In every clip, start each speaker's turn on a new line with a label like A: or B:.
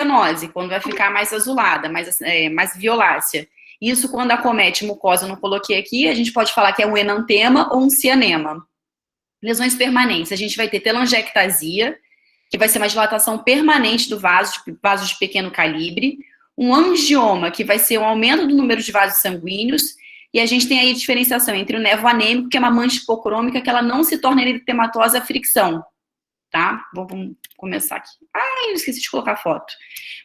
A: cianose, quando vai ficar mais azulada, mais violácea. Isso quando acomete mucosa, eu não coloquei aqui, a gente pode falar que é um enantema ou um cianema. Lesões permanentes, a gente vai ter telangiectasia, que vai ser uma dilatação permanente do vaso de pequeno calibre, um angioma, que vai ser um aumento do número de vasos sanguíneos, e a gente tem aí a diferenciação entre o névoa anêmico, que é uma mancha hipocrômica, que ela não se torna eritematosa à fricção, tá? Vamos começar aqui. Eu esqueci de colocar foto.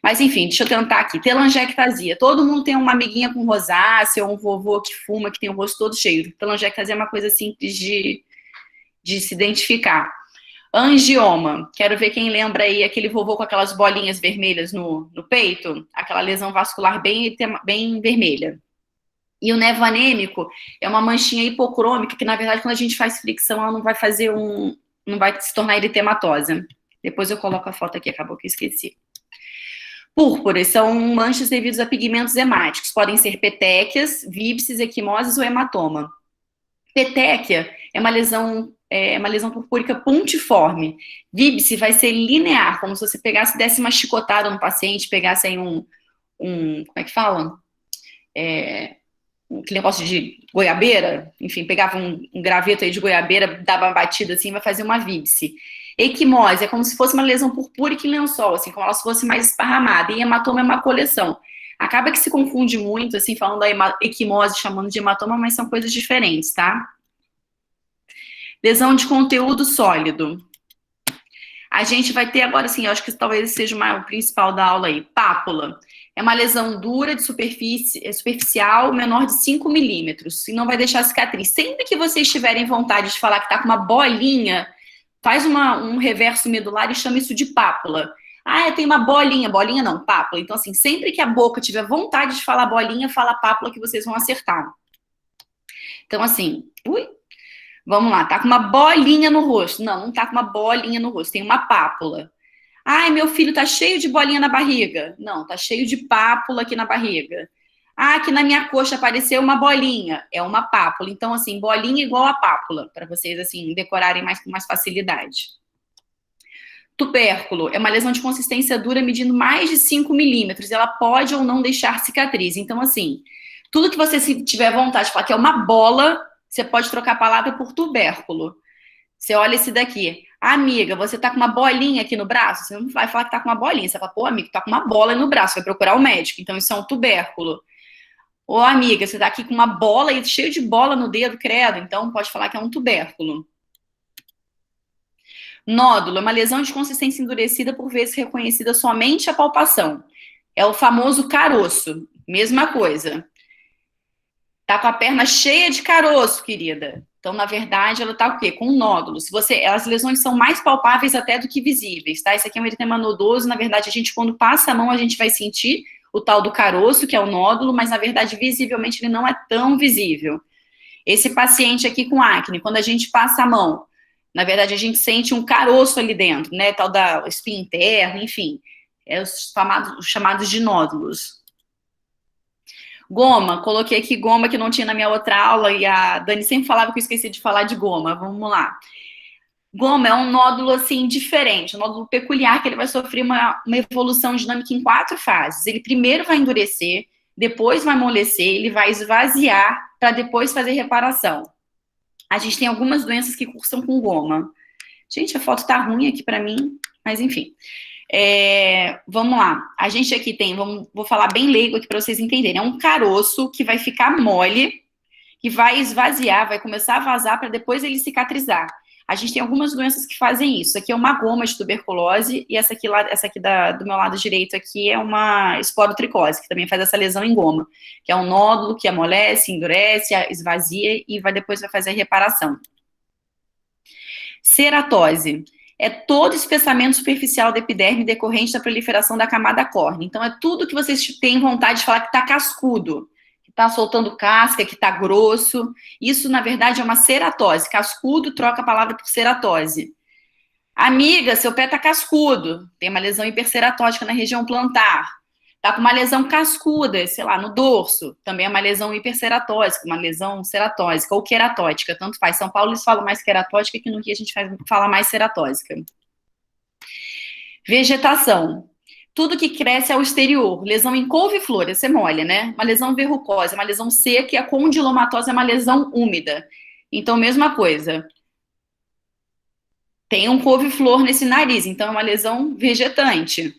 A: Mas, enfim, deixa eu tentar aqui. Telangiectasia. Todo mundo tem uma amiguinha com rosácea, ou um vovô que fuma, que tem o rosto todo cheio. Telangiectasia é uma coisa simples de se identificar. Angioma. Quero ver quem lembra aí aquele vovô com aquelas bolinhas vermelhas no peito. Aquela lesão vascular bem vermelha. E o névoa anêmico é uma manchinha hipocrômica que, na verdade, quando a gente faz fricção, ela não vai fazer não vai se tornar eritematosa. Depois eu coloco a foto aqui, acabou que eu esqueci. Púrpuras são manchas devidas a pigmentos hemáticos. Podem ser petequias, vípses, equimoses ou hematoma. Petequia é uma lesão purpúrica pontiforme. Vípse vai ser linear, como se você desse uma chicotada no paciente, pegasse aí como é que fala? Aquele negócio de goiabeira, enfim, pegava um graveto aí de goiabeira, dava uma batida assim, vai fazer uma vípse. Equimose é como se fosse uma lesão purpúrica em lençol, assim, como ela fosse mais esparramada. E hematoma é uma coleção. Acaba que se confunde muito, assim, falando da equimose, chamando de hematoma, mas são coisas diferentes, tá? Lesão de conteúdo sólido. A gente vai ter agora, assim, eu acho que talvez seja o principal da aula aí, pápula. É uma lesão dura, de superficial, menor de 5 milímetros, e não vai deixar cicatriz. Sempre que vocês tiverem vontade de falar que tá com uma bolinha, faz um reverso medular e chama isso de pápula. Tem uma bolinha. Bolinha não, pápula. Então, assim, sempre que a boca tiver vontade de falar bolinha, fala pápula que vocês vão acertar. Então, assim, vamos lá, tá com uma bolinha no rosto. Não tá com uma bolinha no rosto, tem uma pápula. Meu filho tá cheio de bolinha na barriga. Não, tá cheio de pápula aqui na barriga. Aqui na minha coxa apareceu uma bolinha. É uma pápula. Então, assim, bolinha igual a pápula, para vocês, assim, decorarem com mais facilidade. Tubérculo é uma lesão de consistência dura medindo mais de 5 milímetros. Ela pode ou não deixar cicatriz. Então, assim, tudo que você tiver vontade de falar que é uma bola, você pode trocar a palavra por tubérculo. Você olha esse daqui. Amiga, você tá com uma bolinha aqui no braço? Você não vai falar que tá com uma bolinha. Você fala, pô, amigo, tá com uma bola no braço. Vai procurar o médico. Então, isso é um tubérculo. Ô, amiga, você tá aqui com uma bola e cheio de bola no dedo, credo. Então, pode falar que é um tubérculo. Nódulo é uma lesão de consistência endurecida, por vezes reconhecida somente à palpação. É o famoso caroço. Mesma coisa. Tá com a perna cheia de caroço, querida. Então, na verdade, ela tá o quê? Com nódulos. As lesões são mais palpáveis até do que visíveis, tá? Isso aqui é um eritema nodoso. Na verdade, a gente, quando passa a mão, a gente vai sentir o tal do caroço, que é o nódulo, mas, na verdade, visivelmente, ele não é tão visível. Esse paciente aqui com acne, quando a gente passa a mão, na verdade, a gente sente um caroço ali dentro, né? Tal da espinha interna, enfim. Os chamados de nódulos. Goma, coloquei aqui goma que não tinha na minha outra aula e a Dani sempre falava que eu esqueci de falar de goma. Vamos lá. Goma é um nódulo, assim, diferente, um nódulo peculiar que ele vai sofrer uma evolução dinâmica em 4 fases. Ele primeiro vai endurecer, depois vai amolecer, ele vai esvaziar para depois fazer reparação. A gente tem algumas doenças que cursam com goma. Gente, a foto tá ruim aqui para mim, mas enfim. Vamos lá. A gente aqui tem, vou falar bem leigo aqui para vocês entenderem. É um caroço que vai ficar mole, que vai esvaziar, vai começar a vazar para depois ele cicatrizar. A gente tem algumas doenças que fazem isso. Aqui é uma goma de tuberculose e essa aqui do meu lado direito aqui é uma esporotricose, que também faz essa lesão em goma, que é um nódulo que amolece, endurece, esvazia e depois vai fazer a reparação. Ceratose é todo espessamento superficial da epiderme decorrente da proliferação da camada córnea. Então, é tudo que vocês têm vontade de falar que está cascudo, que está soltando casca, que está grosso. Isso, na verdade, é uma ceratose. Cascudo troca a palavra por ceratose. Amiga, seu pé está cascudo. Tem uma lesão hiperceratótica na região plantar. Está com uma lesão cascuda, sei lá, no dorso. Também é uma lesão hiperceratótica, uma lesão ceratósica ou queratótica, tanto faz. São Paulo eles falam mais queratótica, que no Rio a gente fala mais ceratósica. Vegetação. Tudo que cresce ao exterior. Lesão em couve-flor, essa é mole, né? Uma lesão verrucosa, uma lesão seca, e a condilomatosa é uma lesão úmida. Então, mesma coisa. Tem um couve-flor nesse nariz, então é uma lesão vegetante.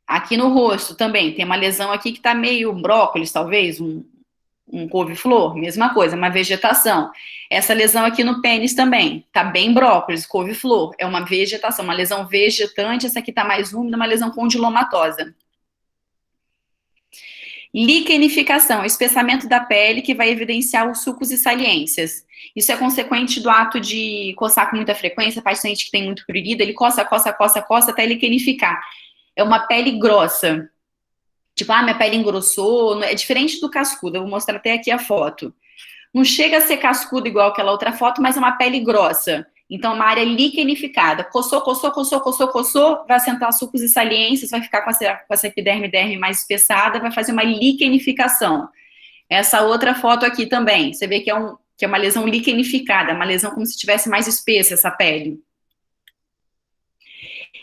A: Aqui no rosto também, tem uma lesão aqui que tá meio brócolis, talvez, um couve-flor, mesma coisa, uma vegetação. Essa lesão aqui no pênis também, tá bem brócolis, couve-flor, é uma vegetação, uma lesão vegetante, essa aqui tá mais úmida, uma lesão condilomatosa. Liquenificação, espessamento da pele que vai evidenciar os sulcos e saliências. Isso é consequente do ato de coçar com muita frequência, paciente que tem muito prurido, ele coça, coça, coça, coça até liquenificar. É uma pele grossa. Tipo, minha pele engrossou, é diferente do cascudo, eu vou mostrar até aqui a foto. Não chega a ser cascudo igual aquela outra foto, mas é uma pele grossa. Então, uma área liquenificada. Coçou, coçou, coçou, coçou, coçou, vai assentar sulcos e saliências, vai ficar com essa epiderme mais espessada, vai fazer uma liquenificação. Essa outra foto aqui também, você vê que é uma lesão liquenificada, uma lesão como se tivesse mais espessa essa pele.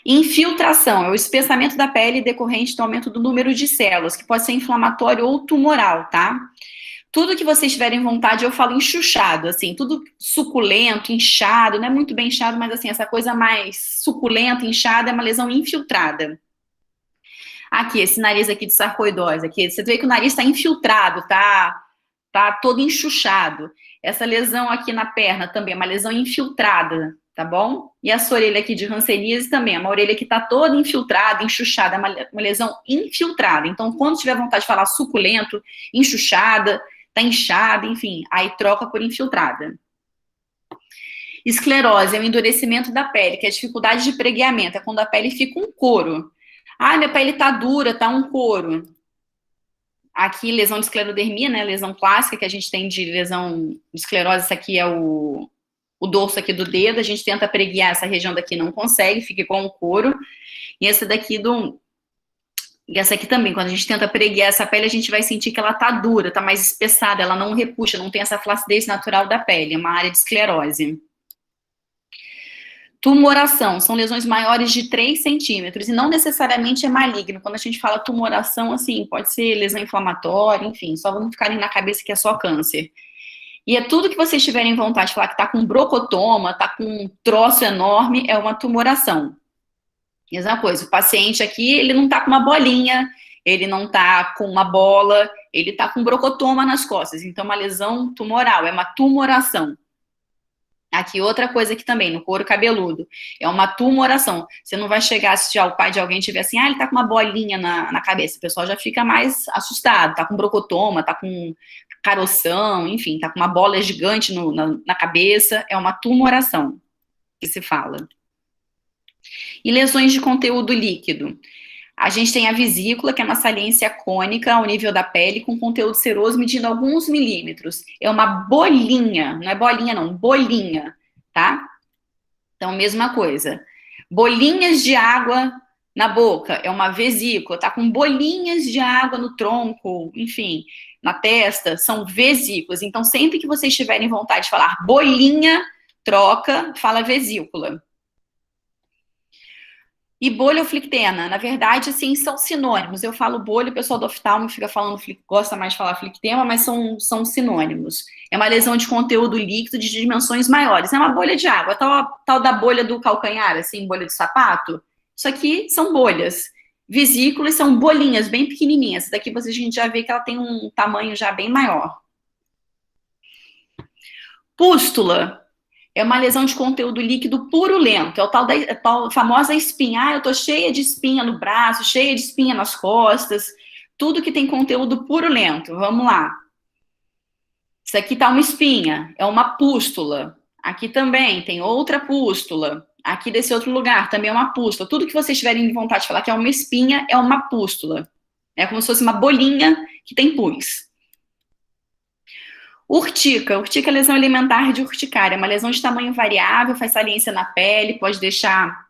A: Infiltração é o espessamento da pele decorrente do aumento do número de células, que pode ser inflamatório ou tumoral, tá? Tudo que vocês tiverem vontade, eu falo enxuchado, assim, tudo suculento, inchado, não é muito bem inchado, mas assim, essa coisa mais suculenta, inchada, é uma lesão infiltrada. Aqui, esse nariz aqui de sarcoidose, aqui, você vê que o nariz está infiltrado, tá todo enxuchado. Essa lesão aqui na perna também é uma lesão infiltrada, tá bom? E essa orelha aqui de hanseníase também, é uma orelha que tá toda infiltrada, enxuchada, é uma lesão infiltrada. Então, quando tiver vontade de falar suculento, enxuchada, tá inchada, enfim, aí troca por infiltrada. Esclerose é o endurecimento da pele, que é a dificuldade de pregueamento, é quando a pele fica um couro. Minha pele tá dura, tá um couro. Aqui, lesão de esclerodermia, né, lesão clássica que a gente tem de lesão de esclerose, essa aqui é o dorso aqui do dedo, a gente tenta preguear essa região daqui, não consegue, fica igual um couro. E essa daqui e essa aqui também, quando a gente tenta preguear essa pele, a gente vai sentir que ela tá dura, tá mais espessada, ela não repuxa, não tem essa flacidez natural da pele, é uma área de esclerose. Tumoração, são lesões maiores de 3 centímetros, e não necessariamente é maligno. Quando a gente fala tumoração, assim, pode ser lesão inflamatória, enfim, só vamos ficarem na cabeça que é só câncer. E é tudo que vocês tiverem vontade de falar que tá com brocotoma, tá com um troço enorme, é uma tumoração. Mesma coisa, o paciente aqui, ele não tá com uma bolinha, ele não tá com uma bola, ele tá com brocotoma nas costas, então uma lesão tumoral, é uma tumoração. Aqui, outra coisa aqui também, no couro cabeludo, é uma tumoração. Você não vai chegar a assistir ao pai de alguém e tiver assim, ele tá com uma bolinha na cabeça, o pessoal já fica mais assustado, tá com brocotoma, tá com caroção, enfim, tá com uma bola gigante na cabeça, é uma tumoração que se fala. E lesões de conteúdo líquido. A gente tem a vesícula, que é uma saliência cônica ao nível da pele, com conteúdo seroso medindo alguns milímetros. É uma bolinha, não é bolinha não, bolinha, tá? Então, mesma coisa. Bolinhas de água na boca, é uma vesícula, tá com bolinhas de água no tronco, enfim, na testa, são vesículas. Então, sempre que vocês tiverem vontade de falar bolinha, troca, fala vesícula. E bolha ou flictema, na verdade, assim, são sinônimos. Eu falo bolha, o pessoal do oftalmo fica falando, gosta mais de falar flictema, mas são sinônimos. É uma lesão de conteúdo líquido de dimensões maiores. É uma bolha de água, tal da bolha do calcanhar, assim, bolha de sapato. Isso aqui são bolhas. Vesículas são bolinhas bem pequenininhas. Essa daqui a gente já vê que ela tem um tamanho já bem maior. Pústula. É uma lesão de conteúdo líquido purulento, é a tal famosa espinha. Eu tô cheia de espinha no braço, cheia de espinha nas costas, tudo que tem conteúdo purulento. Vamos lá. Isso aqui tá uma espinha, é uma pústula. Aqui também tem outra pústula. Aqui desse outro lugar também é uma pústula. Tudo que vocês tiverem vontade de falar que é uma espinha, é uma pústula. É como se fosse uma bolinha que tem pus. Urtica é lesão alimentar de urticária, é uma lesão de tamanho variável, faz saliência na pele, pode deixar,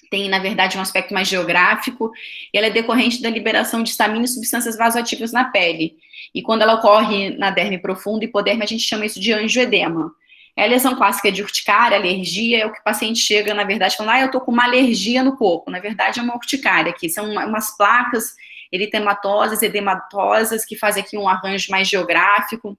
A: tem na verdade um aspecto mais geográfico, e ela é decorrente da liberação de histamina e substâncias vasoativas na pele. E quando ela ocorre na derme profunda, hipoderme, a gente chama isso de angioedema. É a lesão clássica de urticária, alergia, é o que o paciente chega, na verdade, falando, eu tô com uma alergia no corpo. Na verdade, é uma urticária aqui, são umas placas eritematosas, edematosas, que fazem aqui um arranjo mais geográfico.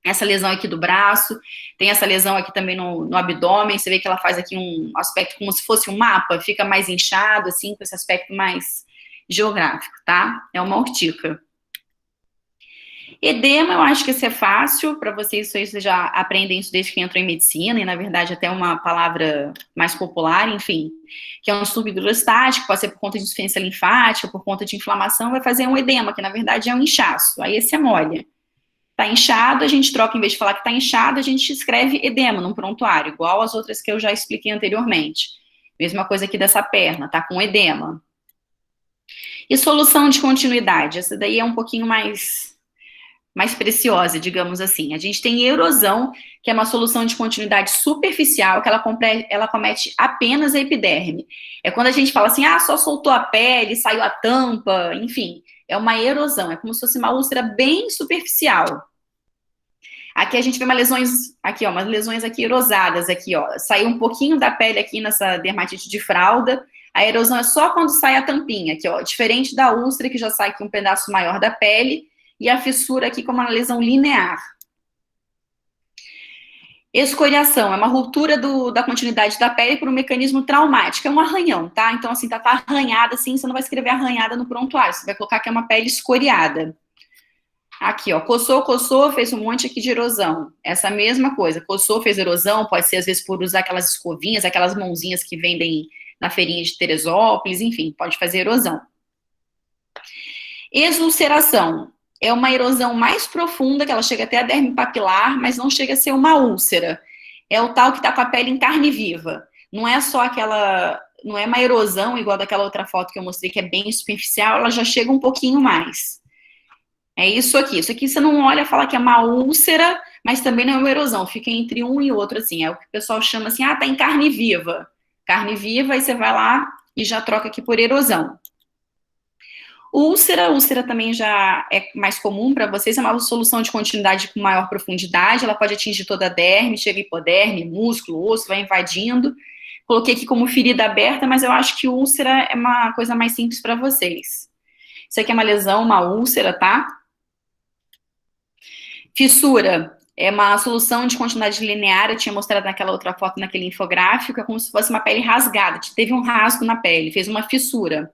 A: Essa lesão aqui do braço, tem essa lesão aqui também no abdômen, você vê que ela faz aqui um aspecto como se fosse um mapa, fica mais inchado, assim, com esse aspecto mais geográfico, tá? É uma urtica. Edema, eu acho que isso é fácil para vocês, vocês já aprendem isso desde que entram em medicina, e na verdade até uma palavra mais popular, enfim, que é um distúrbio hidrostático, pode ser por conta de insuficiência linfática, por conta de inflamação, vai fazer um edema, que na verdade é um inchaço, aí esse é mole. Tá inchado, a gente troca, em vez de falar que tá inchado, a gente escreve edema num prontuário, igual as outras que eu já expliquei anteriormente. Mesma coisa aqui dessa perna, tá com edema. E solução de continuidade, essa daí é um pouquinho mais preciosa, digamos assim. A gente tem erosão, que é uma solução de continuidade superficial, que ela comete apenas a epiderme. É quando a gente fala assim, só soltou a pele, saiu a tampa, enfim, é uma erosão, é como se fosse uma úlcera bem superficial. Aqui a gente vê umas lesões aqui erosadas, aqui, ó, saiu um pouquinho da pele aqui nessa dermatite de fralda, a erosão é só quando sai a tampinha, aqui, ó, diferente da úlcera, que já sai aqui um pedaço maior da pele, e a fissura aqui como uma lesão linear. Escoriação é uma ruptura da continuidade da pele por um mecanismo traumático, é um arranhão, tá? Então, assim, tá arranhada, assim, você não vai escrever arranhada no prontuário, você vai colocar que é uma pele escoriada. Aqui, ó, coçou, fez um monte aqui de erosão. Essa mesma coisa, coçou, fez erosão, pode ser às vezes por usar aquelas escovinhas, aquelas mãozinhas que vendem na feirinha de Teresópolis, enfim, pode fazer erosão. Exulceração é uma erosão mais profunda, que ela chega até a derme papilar, mas não chega a ser uma úlcera. É o tal que tá com a pele em carne viva. Não é só não é uma erosão igual daquela outra foto que eu mostrei, que é bem superficial, ela já chega um pouquinho mais. É isso aqui. Isso aqui você não olha e fala que é uma úlcera, mas também não é uma erosão. Fica entre um e outro, assim. É o que o pessoal chama assim, tá em carne viva. Carne viva, aí você vai lá e já troca aqui por erosão. Úlcera também já é mais comum para vocês, é uma solução de continuidade com maior profundidade, ela pode atingir toda a derme, chega hipoderme, músculo, osso, vai invadindo. Coloquei aqui como ferida aberta, mas eu acho que úlcera é uma coisa mais simples para vocês. Isso aqui é uma lesão, uma úlcera, tá? Fissura é uma solução de continuidade linear, eu tinha mostrado naquela outra foto, naquele infográfico, é como se fosse uma pele rasgada, teve um rasgo na pele, fez uma fissura.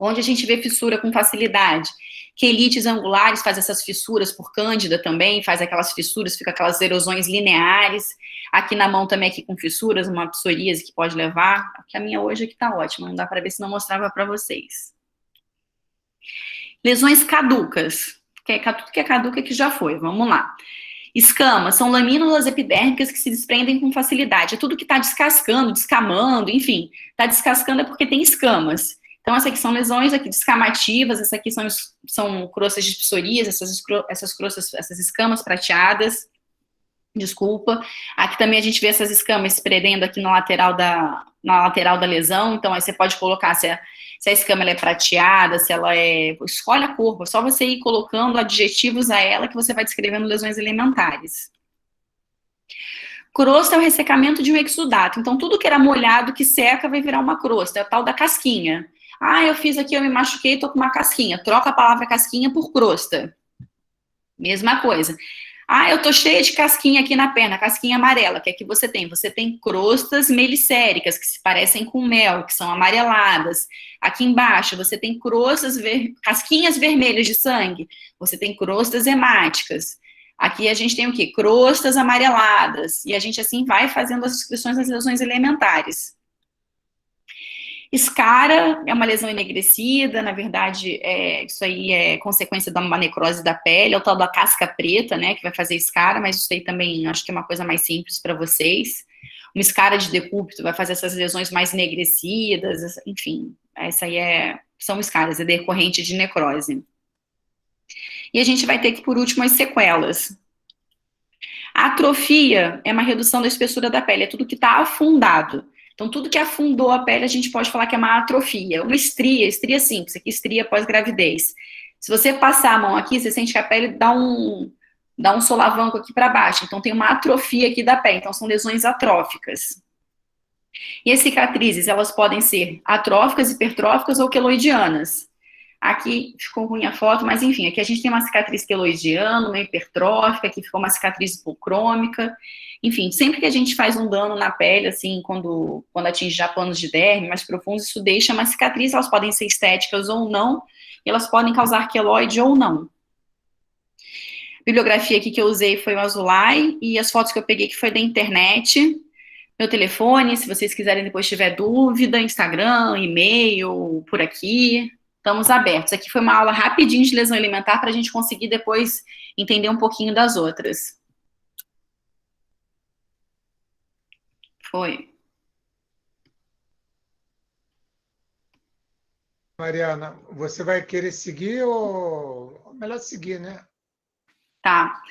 A: Onde a gente vê fissura com facilidade. Quelites angulares faz essas fissuras, por cândida também, faz aquelas fissuras, fica aquelas erosões lineares. Aqui na mão também, aqui com fissuras, uma psoríase que pode levar. Aqui a minha hoje aqui tá ótima, não dá para ver se não mostrava para vocês. Lesões caducas. Tudo que é caduca que já foi, vamos lá. Escamas são lamínulas epidérmicas que se desprendem com facilidade. É tudo que está descascando, descamando, enfim. Está descascando é porque tem escamas. Então, essas aqui são lesões aqui descamativas, essas aqui são crostas de psoríase, essas escamas prateadas, desculpa. Aqui também a gente vê essas escamas se prendendo aqui na lateral da lesão, então aí você pode colocar se a escama ela é prateada, se ela é... Escolhe a cor, é só você ir colocando adjetivos a ela que você vai descrevendo lesões elementares. Crosta é o ressecamento de um exudato, então tudo que era molhado, que seca, vai virar uma crosta, é a tal da casquinha. Eu fiz aqui, eu me machuquei, tô com uma casquinha. Troca a palavra casquinha por crosta. Mesma coisa. Eu tô cheia de casquinha aqui na perna, casquinha amarela, que é que você tem? Você tem crostas melicéricas, que se parecem com mel, que são amareladas. Aqui embaixo, você tem casquinhas vermelhas de sangue. Você tem crostas hemáticas. Aqui a gente tem o quê? Crostas amareladas. E a gente assim vai fazendo as descrições das lesões elementares. Escara é uma lesão enegrecida, na verdade, isso aí é consequência de uma necrose da pele, é o tal da casca preta, né, que vai fazer escara, mas isso aí também acho que é uma coisa mais simples para vocês. Uma escara de decúbito vai fazer essas lesões mais enegrecidas, enfim, essa aí são escaras, é decorrente de necrose. E a gente vai ter que, por último, as sequelas. A atrofia é uma redução da espessura da pele, é tudo que está afundado. Então, tudo que afundou a pele, a gente pode falar que é uma atrofia. Uma estria simples, aqui estria pós-gravidez. Se você passar a mão aqui, você sente que a pele dá dá um solavanco aqui para baixo. Então, tem uma atrofia aqui da pele. Então, são lesões atróficas. E as cicatrizes, elas podem ser atróficas, hipertróficas ou queloidianas. Aqui ficou ruim a foto, mas enfim, aqui a gente tem uma cicatriz queloidiana, uma hipertrófica, aqui ficou uma cicatriz hipocrômica. Enfim, sempre que a gente faz um dano na pele, assim, quando atinge já planos de derme mais profundos, isso deixa uma cicatriz, elas podem ser estéticas ou não, e elas podem causar queloide ou não. A bibliografia aqui que eu usei foi o Azulay, e as fotos que eu peguei que foi da internet. Meu telefone, se vocês quiserem depois tiver dúvida, Instagram, e-mail, por aqui, estamos abertos. Aqui foi uma aula rapidinho de lesão alimentar para a gente conseguir depois entender um pouquinho das outras. Foi.
B: Mariana, você vai querer seguir ou... Melhor seguir, né?
A: Tá.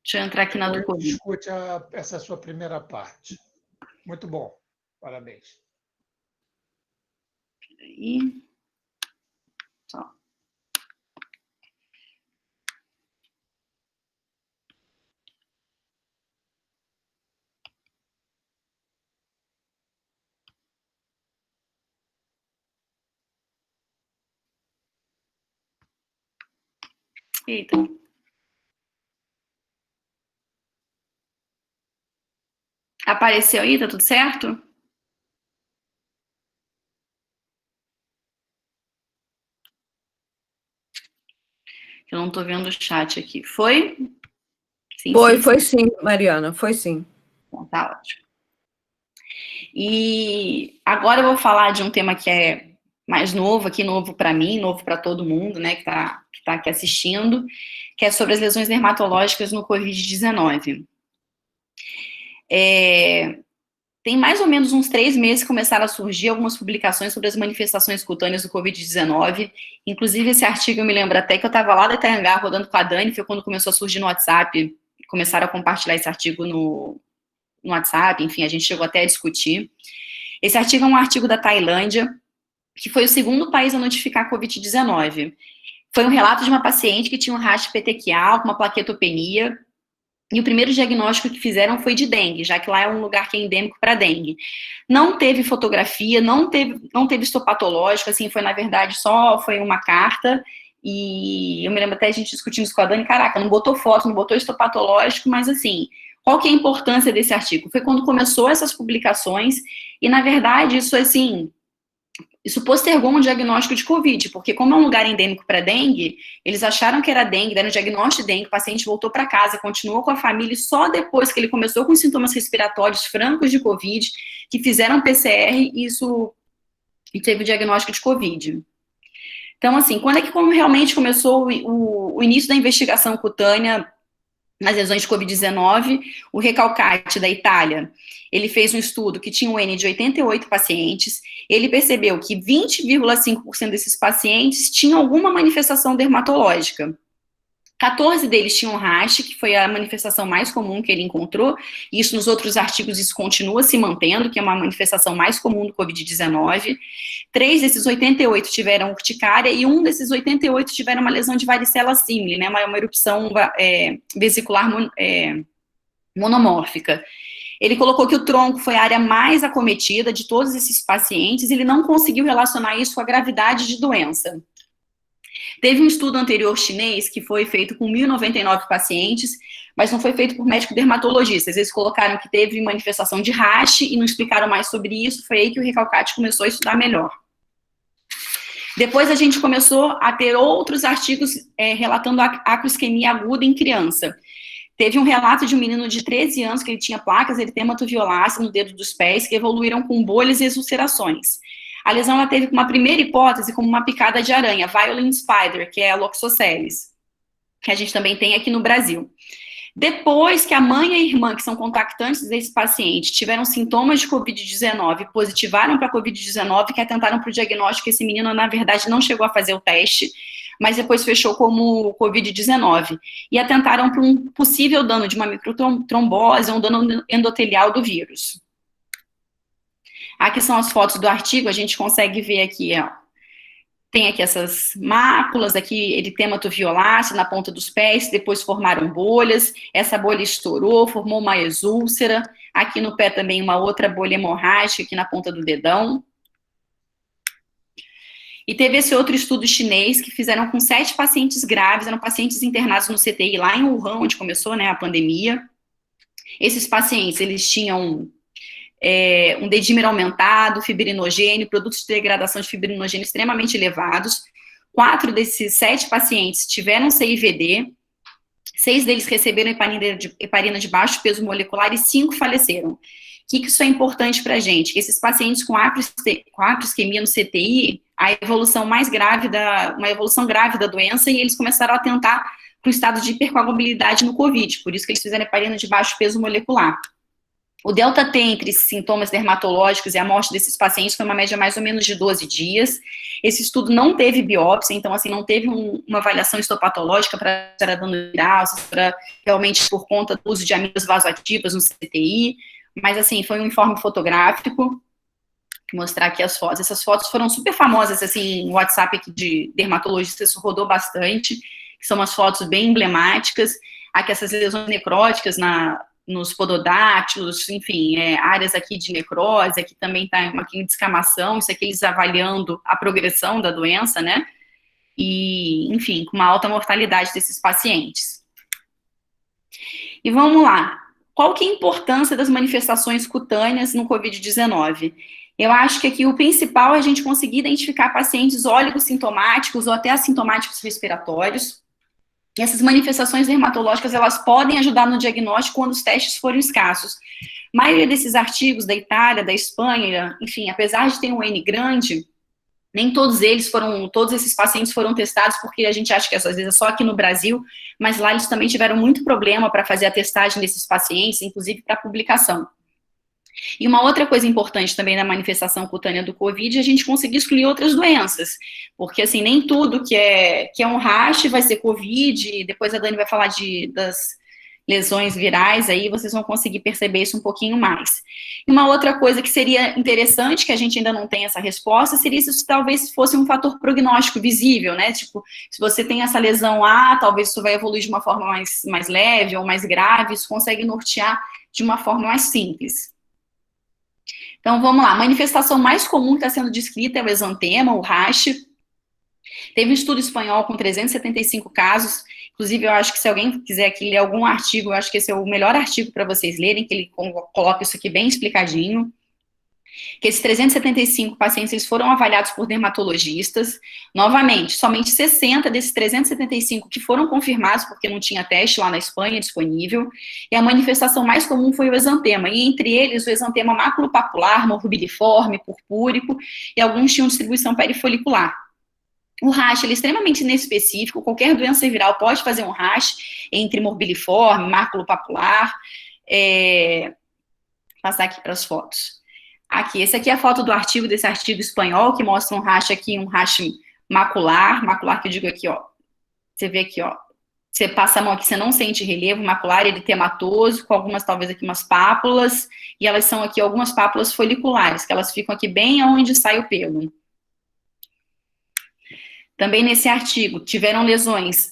A: Deixa eu entrar aqui na do Covid.
B: Discute essa sua primeira parte. Muito bom. Parabéns.
A: E... Só. Eita. Apareceu aí? Tá tudo certo? Eu não tô vendo o chat aqui. Foi?
C: Sim, foi sim, Mariana, foi sim.
A: Então, tá ótimo. E agora eu vou falar de um tema que é mais novo aqui, novo para mim, novo para todo mundo, né, que tá aqui assistindo, que é sobre as lesões dermatológicas no Covid-19. Tem mais ou menos uns 3 meses que começaram a surgir algumas publicações sobre as manifestações cutâneas do Covid-19. Inclusive, esse artigo eu me lembro até que eu estava lá da Itaiangá rodando com a Dani, foi quando começou a surgir no WhatsApp, começaram a compartilhar esse artigo no WhatsApp, enfim, a gente chegou até a discutir. Esse artigo é um artigo da Tailândia, que foi o segundo país a notificar a Covid-19. Foi um relato de uma paciente que tinha um rash petequial, com uma plaquetopenia, e o primeiro diagnóstico que fizeram foi de dengue, já que lá é um lugar que é endêmico para dengue. Não teve fotografia, não teve histopatológico, assim, foi, na verdade, foi uma carta, e eu me lembro até a gente discutindo isso com a Dani, caraca, não botou foto, não botou histopatológico, mas assim, qual que é a importância desse artigo? Foi quando começou essas publicações, e na verdade, isso assim, isso postergou um diagnóstico de Covid, porque como é um lugar endêmico para dengue, eles acharam que era dengue, deram um diagnóstico de dengue, o paciente voltou para casa, continuou com a família, e só depois que ele começou com sintomas respiratórios francos de Covid, que fizeram PCR, e teve o diagnóstico de Covid. Então, assim, como realmente começou o início da investigação cutânea nas lesões de Covid-19, o Recalcati da Itália, ele fez um estudo que tinha um N de 88 pacientes, ele percebeu que 20,5% desses pacientes tinham alguma manifestação dermatológica. 14 deles tinham rash, que foi a manifestação mais comum que ele encontrou, e isso nos outros artigos isso continua se mantendo, que é uma manifestação mais comum do Covid-19. 3 desses 88 tiveram urticária, e um desses 88 tiveram uma lesão de varicela simile, né, uma erupção vesicular monomórfica. Ele colocou que o tronco foi a área mais acometida de todos esses pacientes, e ele não conseguiu relacionar isso com a gravidade de doença. Teve um estudo anterior chinês que foi feito com 1.099 pacientes, mas não foi feito por médico dermatologista. Eles colocaram que teve manifestação de rash e não explicaram mais sobre isso. Foi aí que o Recalcati começou a estudar melhor. Depois a gente começou a ter outros artigos relatando a acroisquemia aguda em criança. Teve um relato de um menino de 13 anos que ele tinha placas eritematovioláceas no dedo dos pés que evoluíram com bolhas e ulcerações. A lesão ela teve uma primeira hipótese como uma picada de aranha, Violent Spider, que é a Loxosceles, que a gente também tem aqui no Brasil. Depois que a mãe e a irmã, que são contactantes desse paciente, tiveram sintomas de Covid-19, positivaram para Covid-19, que atentaram para o diagnóstico, esse menino, na verdade, não chegou a fazer o teste, mas depois fechou como Covid-19, e atentaram para um possível dano de uma microtrombose, um dano endotelial do vírus. Aqui são as fotos do artigo, a gente consegue ver aqui, ó. Tem aqui essas máculas, aqui eritemato violáceo na ponta dos pés, depois formaram bolhas, essa bolha estourou, formou uma exúlcera, aqui no pé também uma outra bolha hemorrágica aqui na ponta do dedão. E teve esse outro estudo chinês que fizeram com 7 pacientes graves, eram pacientes internados no CTI lá em Wuhan, onde começou, né, a pandemia. Esses pacientes, eles tinham um dedímer aumentado, fibrinogênio, produtos de degradação de fibrinogênio extremamente elevados. 4 desses 7 pacientes tiveram CIVD, 6 deles receberam heparina de baixo peso molecular e 5 faleceram. O que isso é importante para a gente? Que esses pacientes com aproisquemia no CTI, a evolução mais grave uma evolução grave da doença, e eles começaram a atentar para o estado de hipercoagulabilidade no COVID, por isso que eles fizeram heparina de baixo peso molecular. O delta T entre sintomas dermatológicos e a morte desses pacientes foi uma média mais ou menos de 12 dias. Esse estudo não teve biópsia, então, assim, não teve uma avaliação histopatológica para se era dano viral, para realmente por conta do uso de aminas vasoativas no CTI, mas, assim, foi um informe fotográfico. Vou mostrar aqui as fotos. Essas fotos foram super famosas, assim, no WhatsApp aqui de dermatologistas, isso rodou bastante, são umas fotos bem emblemáticas. Aqui essas lesões necróticas nos pododáctilos, enfim, áreas aqui de necrose, aqui também está uma descamação, isso aqui eles avaliando a progressão da doença, né, e, enfim, com uma alta mortalidade desses pacientes. E vamos lá, qual que é a importância das manifestações cutâneas no COVID-19? Eu acho que aqui o principal é a gente conseguir identificar pacientes oligosintomáticos ou até assintomáticos respiratórios. E essas manifestações dermatológicas, elas podem ajudar no diagnóstico quando os testes forem escassos. A maioria desses artigos da Itália, da Espanha, enfim, apesar de ter um N grande, nem todos esses pacientes foram testados, porque a gente acha que às vezes é só aqui no Brasil, mas lá eles também tiveram muito problema para fazer a testagem desses pacientes, inclusive para publicação. E uma outra coisa importante também na manifestação cutânea do COVID é a gente conseguir excluir outras doenças, porque, assim, nem tudo que é um rash vai ser COVID, depois a Dani vai falar das lesões virais, aí vocês vão conseguir perceber isso um pouquinho mais. E uma outra coisa que seria interessante, que a gente ainda não tem essa resposta, seria se talvez fosse um fator prognóstico visível, né, tipo, se você tem essa lesão A, talvez isso vai evoluir de uma forma mais leve ou mais grave, isso consegue nortear de uma forma mais simples. Então, vamos lá, a manifestação mais comum que está sendo descrita é o exantema, o rash. Teve um estudo espanhol com 375 casos, inclusive eu acho que se alguém quiser aqui ler algum artigo, eu acho que esse é o melhor artigo para vocês lerem, que ele coloca isso aqui bem explicadinho. Que esses 375 pacientes, eles foram avaliados por dermatologistas. Novamente, somente 60 desses 375 que foram confirmados, porque não tinha teste lá na Espanha disponível, e a manifestação mais comum foi o exantema, e entre eles o exantema maculopapular, morbiliforme, purpúrico, e alguns tinham distribuição perifolicular. O rash, ele é extremamente inespecífico, qualquer doença viral pode fazer um rash entre morbiliforme, maculopapular. Passar aqui para as fotos. Aqui, essa aqui é a foto do artigo, desse artigo espanhol, que mostra um rash aqui, um rash macular que eu digo aqui, ó. Você vê aqui, ó. Você passa a mão aqui, você não sente relevo macular, eritematoso, com algumas, talvez aqui, umas pápulas, e elas são aqui algumas pápulas foliculares, que elas ficam aqui bem onde sai o pelo. Também nesse artigo, tiveram lesões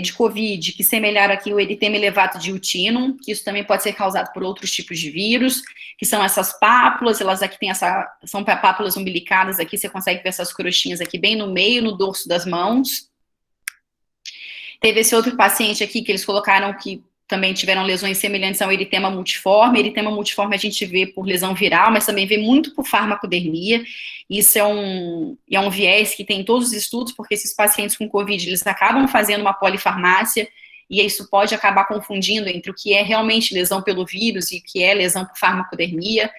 A: de COVID que semelharam aqui o eritema elevato de Utinum, que isso também pode ser causado por outros tipos de vírus, que são essas pápulas, elas aqui têm são pápulas umbilicadas aqui, você consegue ver essas crostinhas aqui bem no meio, no dorso das mãos. Teve esse outro paciente aqui que eles colocaram que também tiveram lesões semelhantes ao eritema multiforme. Eritema multiforme a gente vê por lesão viral, mas também vê muito por farmacodermia. Isso é um viés que tem em todos os estudos, porque esses pacientes com COVID, eles acabam fazendo uma polifarmácia, e isso pode acabar confundindo entre o que é realmente lesão pelo vírus e o que é lesão por farmacodermia.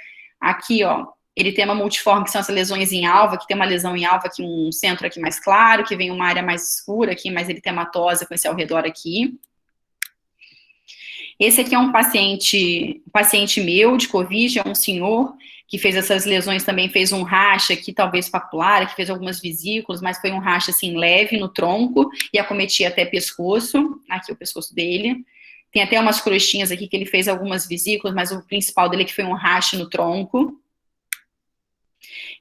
A: Aqui, ó, eritema multiforme, que são essas lesões em alva, que tem uma lesão em alva aqui, um centro aqui mais claro, que vem uma área mais escura aqui, mais eritematosa com esse ao redor aqui. Esse aqui é um paciente meu de COVID, é um senhor que fez essas lesões, também fez um racha aqui, talvez papular, que fez algumas vesículas, mas foi um racha, assim, leve no tronco, e acometia até pescoço, aqui o pescoço dele. Tem até umas crostinhas aqui que ele fez algumas vesículas, mas o principal dele é que foi um racha no tronco.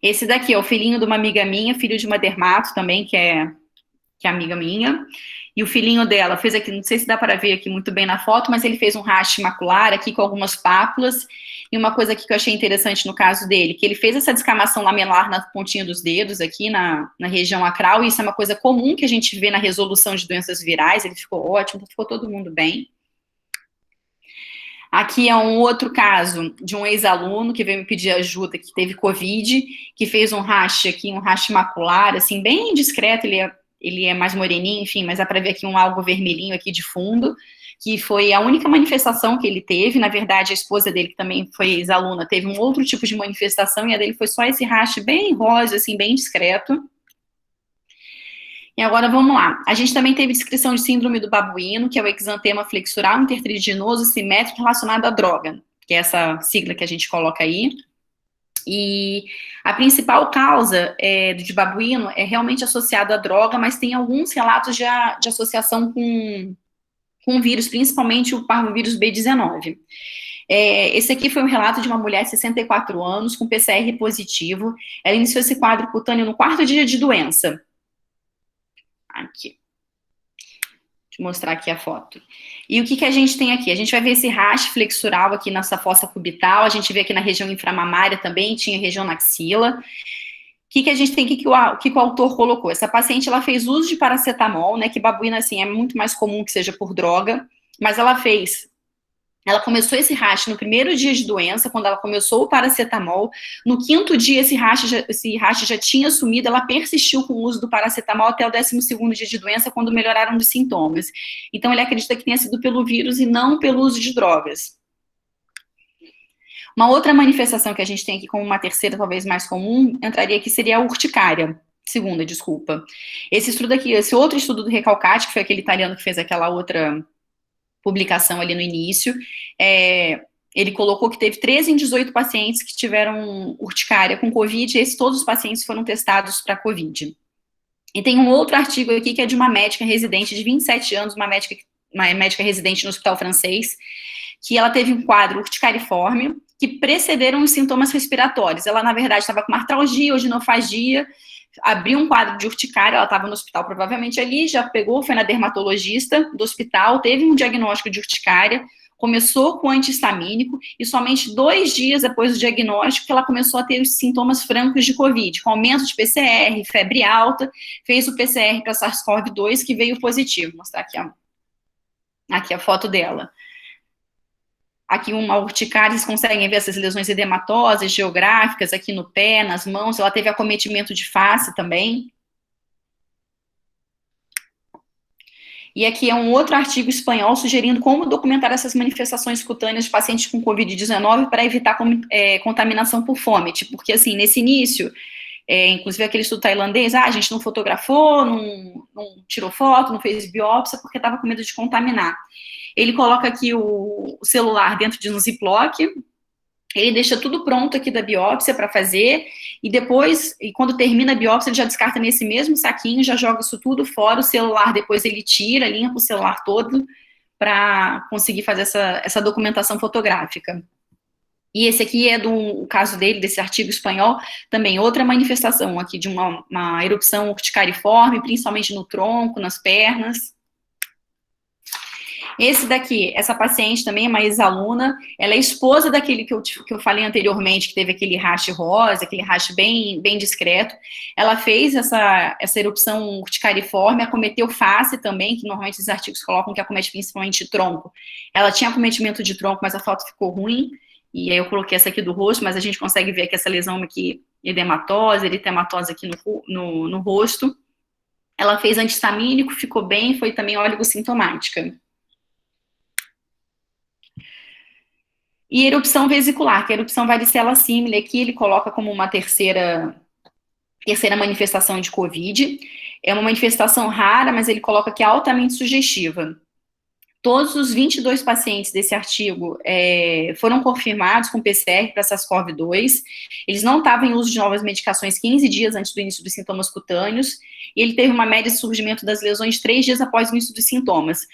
A: Esse daqui é o filhinho de uma amiga minha, filho de uma dermato também, que é amiga minha. E o filhinho dela fez aqui, não sei se dá para ver aqui muito bem na foto, mas ele fez um raste macular aqui com algumas pápulas. E uma coisa aqui que eu achei interessante no caso dele, que ele fez essa descamação lamelar na pontinha dos dedos, aqui na região acral, e isso é uma coisa comum que a gente vê na resolução de doenças virais. Ele ficou ótimo, ficou todo mundo bem. Aqui é um outro caso de um ex-aluno que veio me pedir ajuda, que teve Covid, que fez um raste aqui, um raste macular, assim, bem discreto, ele é mais moreninho, enfim, mas dá para ver aqui um algo vermelhinho aqui de fundo, que foi a única manifestação que ele teve. Na verdade, a esposa dele, que também foi ex-aluna, teve um outro tipo de manifestação, e a dele foi só esse raste bem rosa, assim, bem discreto. E agora vamos lá. A gente também teve descrição de síndrome do babuíno, que é o exantema flexural intertridiginoso simétrico relacionado à droga, que é essa sigla que a gente coloca aí. E a principal causa de babuíno é realmente associada à droga, mas tem alguns relatos de associação com vírus, principalmente o parvovírus B19. Esse aqui foi um relato de uma mulher de 64 anos, com PCR positivo. Ela iniciou esse quadro cutâneo no 4º dia de doença. Aqui. Deixa eu mostrar aqui a foto. E o que a gente tem aqui? A gente vai ver esse raste flexural aqui nessa fossa cubital, a gente vê aqui na região inframamária também, tinha região na axila. O que a gente tem aqui, que o autor colocou? Essa paciente, ela fez uso de paracetamol, né, que babuína, assim, é muito mais comum que seja por droga, mas ela começou esse raste no 1º dia de doença, quando ela começou o paracetamol. No 5º dia, esse raste já tinha sumido. Ela persistiu com o uso do paracetamol até o 12º dia de doença, quando melhoraram os sintomas. Então, ele acredita que tenha sido pelo vírus e não pelo uso de drogas. Uma outra manifestação que a gente tem aqui como uma terceira, talvez mais comum, entraria aqui, seria a urticária. Segunda, desculpa. Esse estudo aqui, esse outro estudo do Recalcati, que foi aquele italiano que fez aquela outra publicação ali no início, ele colocou que teve 13 em 18 pacientes que tiveram urticária com Covid, e todos os pacientes foram testados para Covid. E tem um outro artigo aqui que é de uma médica residente de 27 anos, uma médica residente no hospital francês, que ela teve um quadro urticariforme, que precederam os sintomas respiratórios. Ela, na verdade, estava com uma artralgia, odinofagia, abriu um quadro de urticária, ela estava no hospital provavelmente ali, já pegou, foi na dermatologista do hospital, teve um diagnóstico de urticária, começou com antihistamínico, e somente 2 dias depois do diagnóstico que ela começou a ter os sintomas francos de Covid, com aumento de PCR, febre alta, fez o PCR para SARS-CoV-2, que veio positivo. Vou mostrar aqui a foto dela. Aqui uma urticária, vocês conseguem ver essas lesões edematosas, geográficas, aqui no pé, nas mãos. Ela teve acometimento de face também. E aqui é um outro artigo espanhol sugerindo como documentar essas manifestações cutâneas de pacientes com Covid-19 para evitar contaminação por fômite. Porque, assim, nesse início, inclusive aquele estudo tailandês, a gente não fotografou, não tirou foto, não fez biópsia, porque estava com medo de contaminar. Ele coloca aqui o celular dentro de um ziplock, ele deixa tudo pronto aqui da biópsia para fazer, e depois, quando termina a biópsia, ele já descarta nesse mesmo saquinho, já joga isso tudo fora, o celular depois ele tira, limpa o celular todo, para conseguir fazer essa documentação fotográfica. E esse aqui é o caso dele, desse artigo espanhol, também outra manifestação aqui de uma erupção urticariforme, principalmente no tronco, nas pernas. Esse daqui, essa paciente também é uma ex-aluna, ela é esposa daquele que eu falei anteriormente, que teve aquele raste rosa, aquele raste bem discreto. Ela fez essa erupção urticariforme, acometeu face também, que normalmente esses artigos colocam que acomete principalmente tronco. Ela tinha acometimento de tronco, mas a foto ficou ruim, e aí eu coloquei essa aqui do rosto, mas a gente consegue ver aqui essa lesão aqui, edematosa, eritematosa aqui no rosto. Ela fez antihistamínico, ficou bem, foi também oligosintomática. E erupção vesicular, que é a erupção varicela símile, aqui ele coloca como uma terceira manifestação de Covid. É uma manifestação rara, mas ele coloca que é altamente sugestiva. Todos os 22 pacientes desse artigo foram confirmados com PCR para SARS-CoV-2. Eles não estavam em uso de novas medicações 15 dias antes do início dos sintomas cutâneos, e ele teve uma média de surgimento das lesões 3 dias após o início dos sintomas.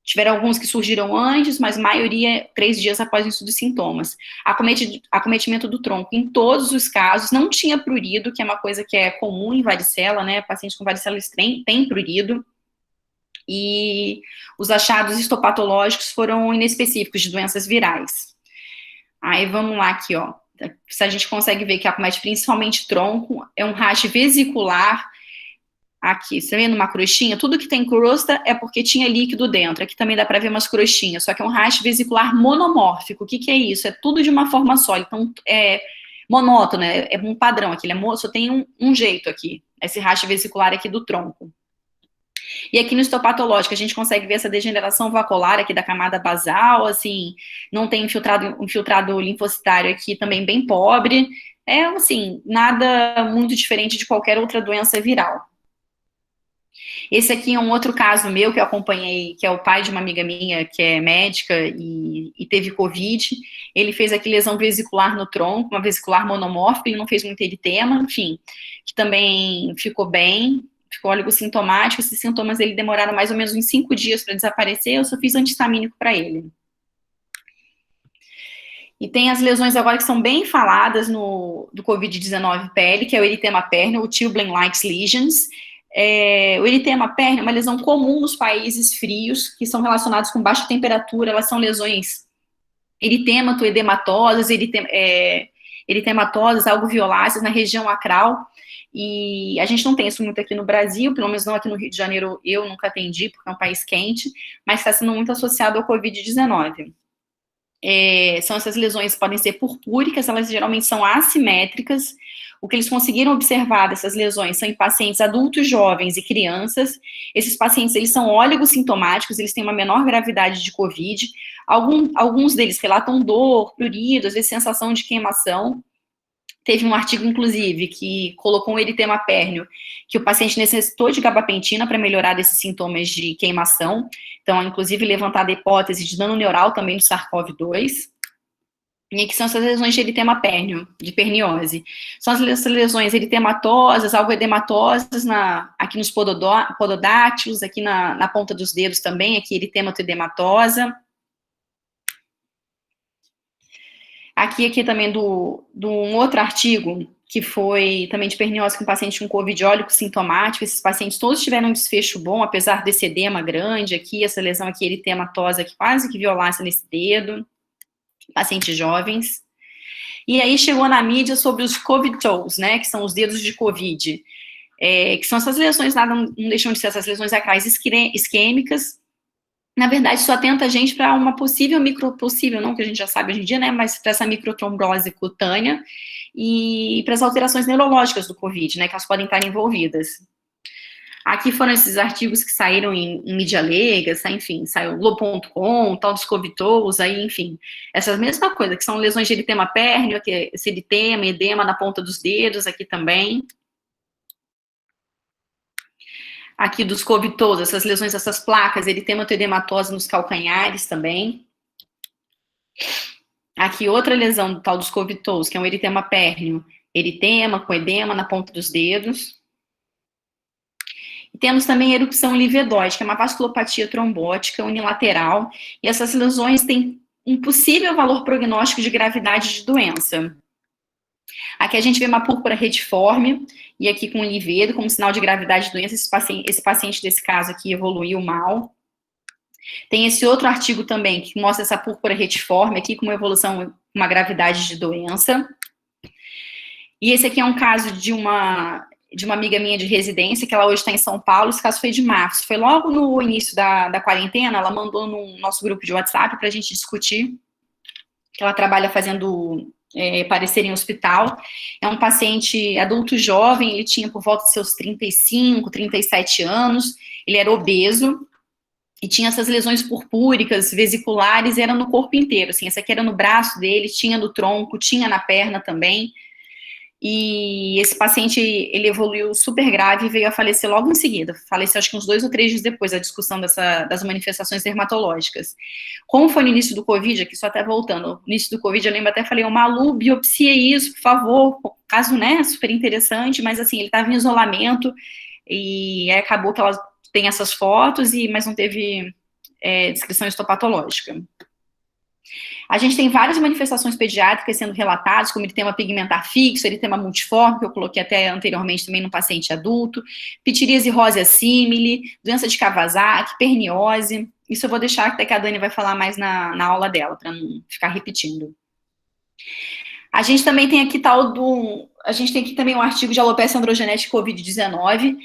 A: Tiveram alguns que surgiram antes, mas a maioria 3 dias após o início dos sintomas. Acometimento do tronco, em todos os casos, não tinha prurido, que é uma coisa que é comum em varicela, né? Pacientes com varicela eles têm prurido. E os achados histopatológicos foram inespecíficos de doenças virais. Aí vamos lá aqui, ó. Se a gente consegue ver que acomete principalmente tronco, é um rash vesicular. Aqui, você tá vendo uma crostinha? Tudo que tem crosta é porque tinha líquido dentro. Aqui também dá para ver umas crostinhas, só que é um rash vesicular monomórfico. O que que é isso? É tudo de uma forma só. Então, é monótono, é um padrão aqui. Só tem um jeito aqui, esse rash vesicular aqui do tronco. E aqui no histopatológico, a gente consegue ver essa degeneração vacuolar aqui da camada basal, assim, não tem infiltrado linfocitário aqui também bem pobre. É, assim, nada muito diferente de qualquer outra doença viral. Esse aqui é um outro caso meu que eu acompanhei, que é o pai de uma amiga minha, que é médica e teve Covid. Ele fez aqui lesão vesicular no tronco, uma vesicular monomórfica, ele não fez muito eritema, enfim, que também ficou bem, ficou oligosintomático. Esses sintomas dele demoraram mais ou menos uns 5 dias para desaparecer, eu só fiz antistamínico para ele. E tem as lesões agora que são bem faladas do Covid-19 pele, que é o eritema pérneo, o Tilblen-like lesions. O eritema pérneo é uma lesão comum nos países frios, que são relacionados com baixa temperatura. Elas são lesões eritemato-edematosas, eritematosas, algo violáceas na região acral, e a gente não tem isso muito aqui no Brasil, pelo menos não aqui no Rio de Janeiro eu nunca atendi, porque é um país quente, mas está sendo muito associado ao Covid-19. São essas lesões, podem ser purpúricas, elas geralmente são assimétricas. O que eles conseguiram observar dessas lesões são em pacientes adultos, jovens e crianças. Esses pacientes, eles são oligossintomáticos, eles têm uma menor gravidade de COVID. Alguns deles relatam dor, prurido, às vezes sensação de queimação. Teve um artigo, inclusive, que colocou um eritema pérneo, que o paciente necessitou de gabapentina para melhorar desses sintomas de queimação. Então, inclusive, levantada a hipótese de dano neural também do SARS-CoV-2. E que são essas lesões de eritema pérneo, de perniose. São as lesões eritematosas, algo edematosas aqui nos pododáctilos, aqui na ponta dos dedos também, aqui eritemato-edematosa. Aqui também um outro artigo, que foi também de perniose com paciente com Covid ólico sintomático. Esses pacientes todos tiveram um desfecho bom, apesar desse edema grande aqui, essa lesão aqui eritematosa, que quase que violasse nesse dedo. Pacientes jovens. E aí chegou na mídia sobre os COVID toes, né, que são os dedos de Covid, que são essas lesões, nada não deixam de ser essas lesões acrais isquêmicas. Na verdade, isso atenta a gente para uma possível não que a gente já sabe hoje em dia, né, mas para essa microtrombose cutânea e para as alterações neurológicas do Covid, né, que elas podem estar envolvidas. Aqui foram esses artigos que saíram em mídia leiga, enfim, saiu Globo.com, tal dos Covid-toes, aí, enfim, essas mesmas coisas, que são lesões de eritema pérneo, que é esse eritema, edema na ponta dos dedos, aqui também. Aqui dos Covid-toes, essas lesões, essas placas, eritemato-edematosa nos calcanhares também. Aqui outra lesão do tal dos Covid-toes, que é um eritema pérneo, eritema com edema na ponta dos dedos. Temos também erupção livedoide, que é uma vasculopatia trombótica unilateral, e essas lesões têm um possível valor prognóstico de gravidade de doença. Aqui a gente vê uma púrpura retiforme, e aqui com livedo, como sinal de gravidade de doença. Esse paciente desse caso aqui evoluiu mal. Tem esse outro artigo também, que mostra essa púrpura retiforme aqui, com uma evolução, uma gravidade de doença. E esse aqui é um caso de uma amiga minha de residência, que ela hoje está em São Paulo. Esse caso foi de março, foi logo no início da quarentena. Ela mandou no nosso grupo de WhatsApp para a gente discutir, que ela trabalha fazendo parecer em hospital. É um paciente adulto jovem, ele tinha por volta de seus 35, 37 anos, ele era obeso, e tinha essas lesões purpúricas, vesiculares, e era no corpo inteiro, assim, essa aqui era no braço dele, tinha no tronco, tinha na perna também. E esse paciente, ele evoluiu super grave e veio a falecer logo em seguida. Faleceu acho que uns 2 ou 3 dias depois da discussão das manifestações dermatológicas. Como foi no início do Covid, aqui só até voltando, no início do Covid eu lembro, até falei, Malu, biopsia isso, por favor, caso, né, super interessante, mas assim, ele estava em isolamento, e acabou que ela tem essas fotos, mas não teve descrição histopatológica. A gente tem várias manifestações pediátricas sendo relatadas, como eritema pigmentar fixo, eritema multiforme, que eu coloquei até anteriormente também no paciente adulto, pitiríase rósea simile, doença de Kawasaki, perniose. Isso eu vou deixar até que a Dani vai falar mais na aula dela, para não ficar repetindo. A gente também tem aqui a gente tem aqui também um artigo de alopecia androgenética Covid-19.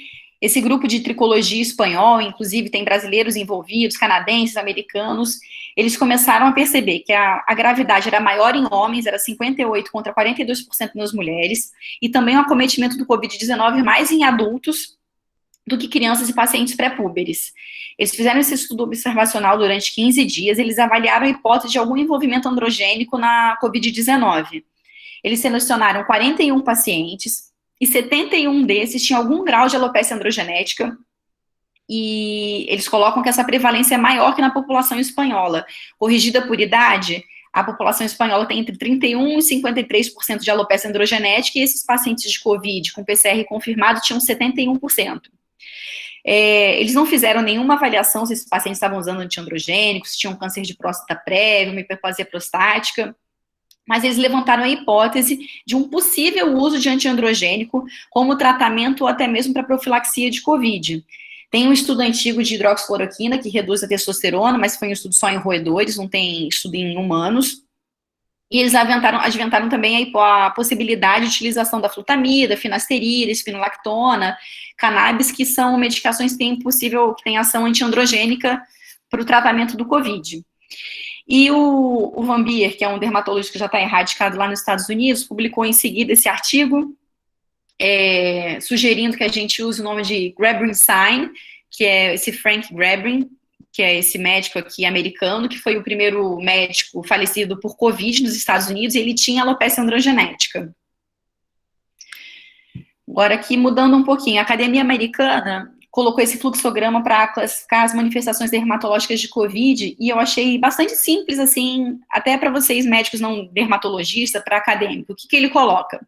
A: Esse grupo de tricologia espanhol, inclusive tem brasileiros envolvidos, canadenses, americanos, eles começaram a perceber que a gravidade era maior em homens, era 58% contra 42% nas mulheres, e também o acometimento do Covid-19 mais em adultos do que crianças e pacientes pré-púberes. Eles fizeram esse estudo observacional durante 15 dias, eles avaliaram a hipótese de algum envolvimento androgênico na Covid-19. Eles selecionaram 41 pacientes, e 71 desses tinham algum grau de alopecia androgenética, e eles colocam que essa prevalência é maior que na população espanhola. Corrigida por idade, a população espanhola tem entre 31% e 53% de alopecia androgenética, e esses pacientes de Covid com PCR confirmado tinham 71%. Eles não fizeram nenhuma avaliação se esses pacientes estavam usando antiandrogênicos, se tinham câncer de próstata prévio, uma hiperplasia prostática, mas eles levantaram a hipótese de um possível uso de antiandrogênico como tratamento ou até mesmo para profilaxia de Covid. Tem um estudo antigo de hidroxicloroquina que reduz a testosterona, mas foi um estudo só em roedores, não tem estudo em humanos. E eles adventaram também a possibilidade de utilização da flutamida, finasterida, espinolactona, cannabis, que são medicações que têm ação antiandrogênica para o tratamento do Covid. E o Van Bier, que é um dermatologista que já está erradicado lá nos Estados Unidos, publicou em seguida esse artigo, sugerindo que a gente use o nome de Grebrin-Sine, que é esse Frank Grebrin, que é esse médico aqui americano, que foi o primeiro médico falecido por Covid nos Estados Unidos, e ele tinha alopecia androgenética. Agora aqui, mudando um pouquinho, a Academia Americana colocou esse fluxograma para classificar as manifestações dermatológicas de Covid, e eu achei bastante simples, assim, até para vocês médicos não dermatologistas, para acadêmico. O que ele coloca?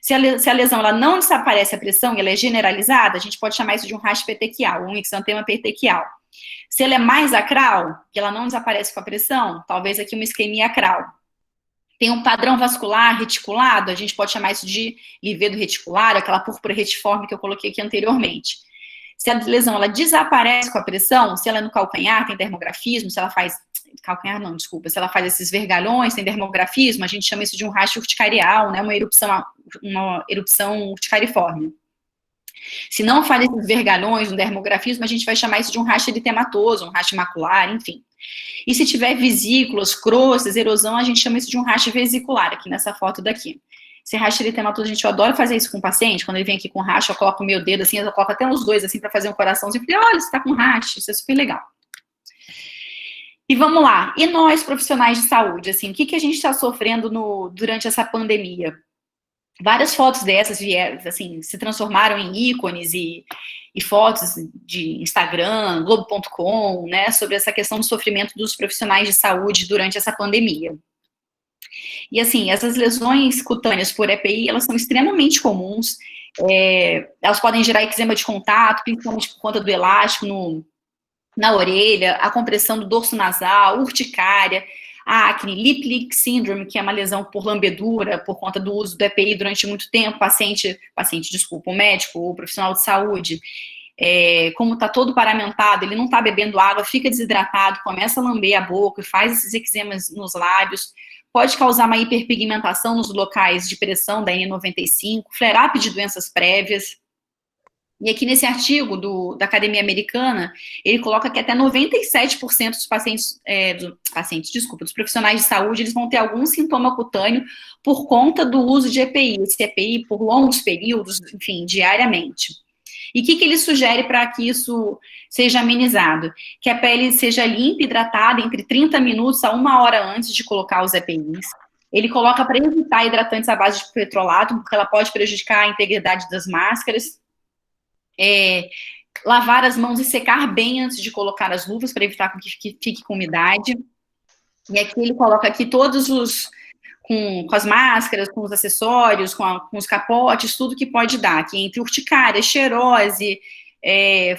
A: Se a lesão ela não desaparece a pressão e ela é generalizada, a gente pode chamar isso de um rash petequial, um exantema petequial. Se ela é mais acral, que ela não desaparece com a pressão, talvez aqui uma isquemia acral. Tem um padrão vascular reticulado, a gente pode chamar isso de livedo reticular, aquela púrpura retiforme que eu coloquei aqui anteriormente. Se a lesão ela desaparece com a pressão, se ela é no calcanhar, tem dermografismo, se ela faz... Calcanhar não, desculpa. Se ela faz esses vergalhões, tem dermografismo, a gente chama isso de um rash urticarial, né, uma erupção urticariforme. Se não faz esses vergalhões, um dermografismo, a gente vai chamar isso de um rash eritematoso, um rash macular, enfim. E se tiver vesículas, crostas, erosão, a gente chama isso de um rash vesicular, aqui nessa foto daqui. Esse rash eritematoso, gente, eu adoro fazer isso com o paciente, quando ele vem aqui com rash, eu coloco o meu dedo assim, eu coloco até os dois assim, para fazer um coraçãozinho, e falei, olha, você tá com rash, isso é super legal. E vamos lá, e nós, profissionais de saúde, assim, o que a gente está sofrendo durante essa pandemia? Várias fotos dessas vieram, assim, se transformaram em ícones e fotos de Instagram, Globo.com, né, sobre essa questão do sofrimento dos profissionais de saúde durante essa pandemia. E, assim, essas lesões cutâneas por EPI, elas são extremamente comuns, elas podem gerar eczema de contato, principalmente por conta do elástico na orelha, a compressão do dorso nasal, urticária, a acne, lip leak syndrome, que é uma lesão por lambedura, por conta do uso do EPI durante muito tempo, o médico, o profissional de saúde, como está todo paramentado, ele não está bebendo água, fica desidratado, começa a lamber a boca, faz esses eczemas nos lábios, pode causar uma hiperpigmentação nos locais de pressão da N95, flare-up de doenças prévias. E aqui nesse artigo da Academia Americana, ele coloca que até 97% dos profissionais de saúde, eles vão ter algum sintoma cutâneo por conta do uso de EPI, esse EPI por longos períodos, enfim, diariamente. E o que ele sugere para que isso seja amenizado? Que a pele seja limpa e hidratada entre 30 minutos a 1 hora antes de colocar os EPIs. Ele coloca para evitar hidratantes à base de petrolato, porque ela pode prejudicar a integridade das máscaras. Lavar as mãos e secar bem antes de colocar as luvas, para evitar que fique com umidade. E aqui ele coloca aqui todos com as máscaras, com os acessórios, com os capotes, tudo que pode dar, aqui entre urticária, xerose,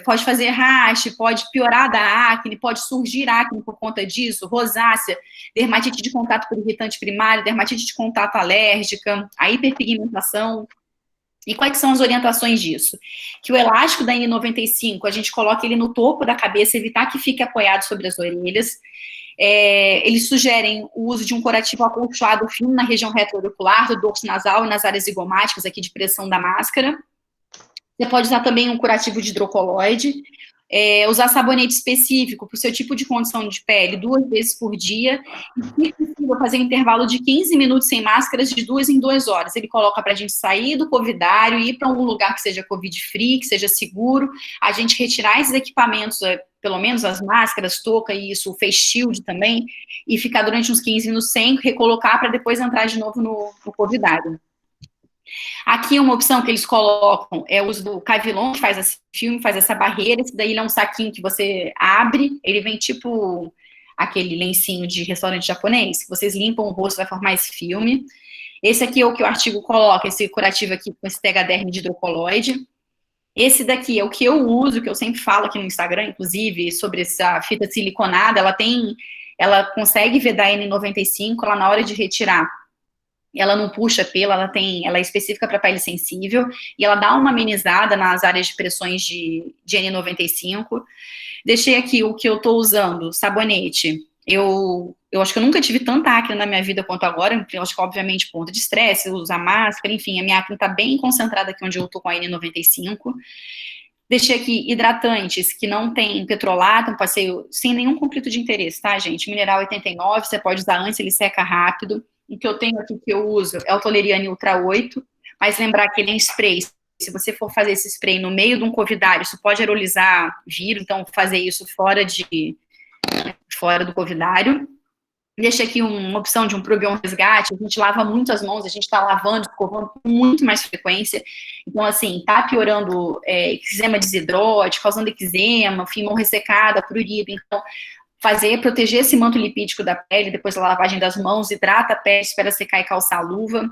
A: pode fazer rash, pode piorar da acne, pode surgir acne por conta disso, rosácea, dermatite de contato por irritante primário, dermatite de contato alérgica, a hiperpigmentação. E quais são as orientações disso? Que o elástico da N95, a gente coloca ele no topo da cabeça, evitar que fique apoiado sobre as orelhas. Eles sugerem o uso de um curativo acolchoado fino na região retroauricular, do dorso nasal e nas áreas zigomáticas aqui de pressão da máscara. Você pode usar também um curativo de hidrocoloide, usar sabonete específico para o seu tipo de condição de pele 2 vezes por dia, e se possível fazer um intervalo de 15 minutos sem máscaras de 2 em 2 horas. Ele coloca para a gente sair do covidário, ir para algum lugar que seja covid-free, que seja seguro, a gente retirar esses equipamentos, pelo menos as máscaras, touca e isso, o face shield também, e ficar durante uns 15 minutos sem, recolocar para depois entrar de novo no covidário. Aqui uma opção que eles colocam é o uso do Cavilon, que faz esse filme, faz essa barreira. Esse daí ele é um saquinho que você abre, ele vem tipo aquele lencinho de restaurante japonês, que vocês limpam o rosto, vai formar esse filme. Esse aqui é o que o artigo coloca, esse curativo aqui com esse tegaderme de hidrocoloide. Esse daqui é o que eu uso, que eu sempre falo aqui no Instagram, inclusive, sobre essa fita siliconada. Ela consegue vedar N95, ela na hora de retirar, ela não puxa pelo, ela é específica para pele sensível, e ela dá uma amenizada nas áreas de pressões de N95. Deixei aqui o que eu estou usando, sabonete. Eu acho que eu nunca tive tanta acne na minha vida quanto agora, eu acho que obviamente por conta de estresse, usar máscara, enfim, a minha acne está bem concentrada aqui onde eu estou com a N95. Deixei aqui hidratantes que não tem petrolato, passeio sem nenhum conflito de interesse, tá, gente? Mineral 89, você pode usar antes, ele seca rápido. O que eu tenho aqui que eu uso é o Toleriane Ultra 8, mas lembrar que ele é em spray. Se você for fazer esse spray no meio de um covidário, isso pode aerolizar vírus, então fazer isso fora do covidário. Deixa aqui uma opção de um Probion Resgate, a gente lava muito as mãos, a gente está lavando, escovando com muito mais frequência, então assim, tá piorando eczema desidrótico, causando eczema, enfim, mão ressecada, prurido, então proteger esse manto lipídico da pele, depois da lavagem das mãos, hidrata a pele, espera secar e calçar a luva.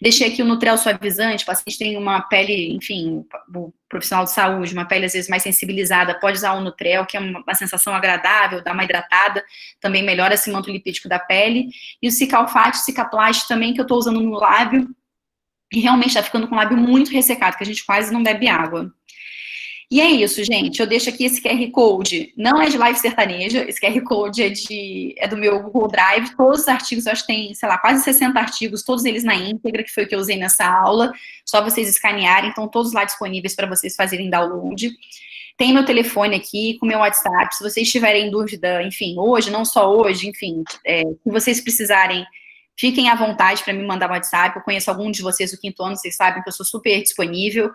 A: Deixei aqui o Nutrel suavizante, o paciente tem uma pele, enfim, o profissional de saúde, uma pele às vezes mais sensibilizada, pode usar o Nutrel, que é uma sensação agradável, dá uma hidratada, também melhora esse manto lipídico da pele. E o Cicalfate, Cicaplast também, que eu tô usando no lábio, e realmente tá ficando com o lábio muito ressecado, que a gente quase não bebe água. E é isso, gente. Eu deixo aqui esse QR Code. Não é de live sertaneja, esse QR Code é do meu Google Drive. Todos os artigos, eu acho que tem, sei lá, quase 60 artigos, todos eles na íntegra, que foi o que eu usei nessa aula. Só vocês escanearem, estão todos lá disponíveis para vocês fazerem download. Tem meu telefone aqui, com meu WhatsApp. Se vocês tiverem dúvida, enfim, hoje, não só hoje, enfim, se vocês precisarem, fiquem à vontade para me mandar um WhatsApp. Eu conheço algum de vocês do 5º ano, vocês sabem que eu sou super disponível.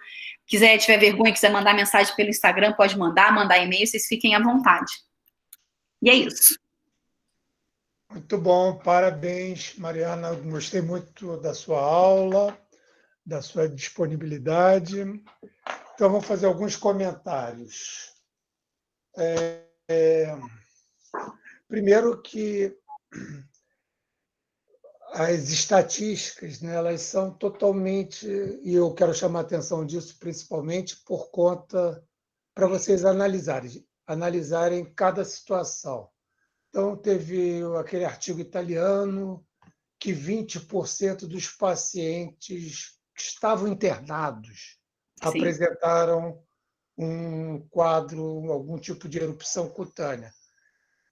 A: Tiver vergonha, quiser mandar mensagem pelo Instagram, pode mandar e-mail, vocês fiquem à vontade. E é isso.
B: Muito bom, parabéns, Mariana. Gostei muito da sua aula, da sua disponibilidade. Então, vamos fazer alguns comentários. Primeiro que as estatísticas, né, elas são totalmente, e eu quero chamar a atenção disso principalmente por conta, para vocês analisarem cada situação. Então, teve aquele artigo italiano que 20% dos pacientes que estavam internados apresentaram um quadro, algum tipo de erupção cutânea.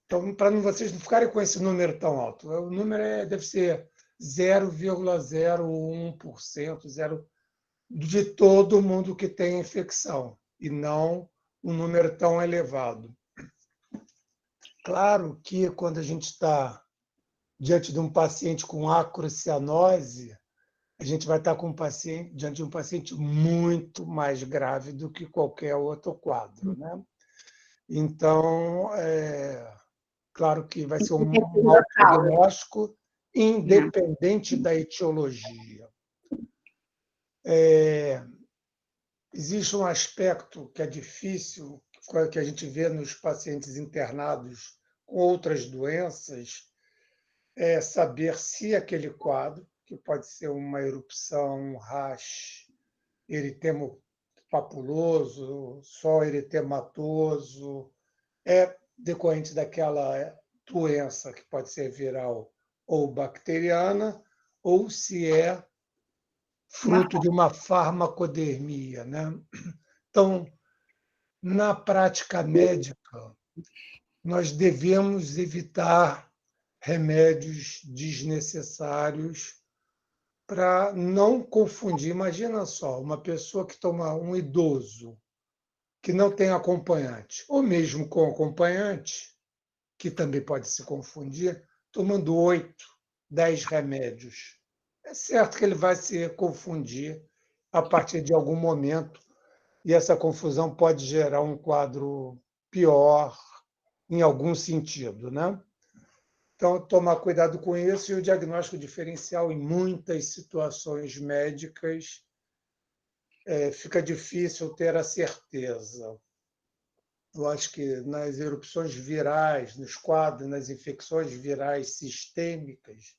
B: Então, para vocês não ficarem com esse número tão alto, o número deve ser 0,01% de todo mundo que tem infecção, e não um número tão elevado. Claro que quando a gente está diante de um paciente com acrocianose, a gente vai estar diante de um paciente muito mais grave do que qualquer outro quadro, né? Então, claro que vai ser um mau prognóstico, independente da etiologia. Existe um aspecto que é difícil, que a gente vê nos pacientes internados com outras doenças, é saber se aquele quadro, que pode ser uma erupção, um rash, eritema papuloso, só eritematoso, é decorrente daquela doença que pode ser viral ou bacteriana, ou se é fruto de uma farmacodermia, né? Então, na prática médica, nós devemos evitar remédios desnecessários para não confundir. Imagina só, uma pessoa que toma um idoso que não tem acompanhante, ou mesmo com acompanhante, que também pode se confundir, tomando 8, 10 remédios. É certo que ele vai se confundir a partir de algum momento, e essa confusão pode gerar um quadro pior em algum sentido, né? Então, tomar cuidado com isso, e o diagnóstico diferencial em muitas situações médicas fica difícil ter a certeza. Eu acho que nas erupções virais, nos quadros, nas infecções virais sistêmicas,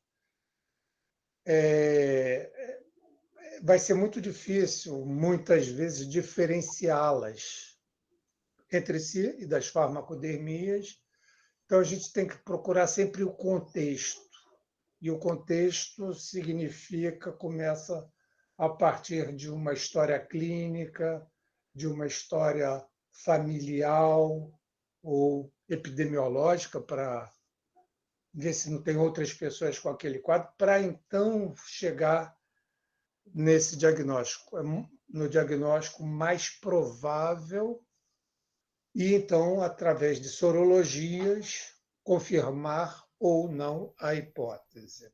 B: vai ser muito difícil, muitas vezes, diferenciá-las entre si e das farmacodermias. Então, a gente tem que procurar sempre o contexto. E o contexto começa a partir de uma história clínica, de uma história familiar ou epidemiológica, para ver se não tem outras pessoas com aquele quadro, para então chegar nesse diagnóstico, no diagnóstico mais provável, e então, através de sorologias, confirmar ou não a hipótese.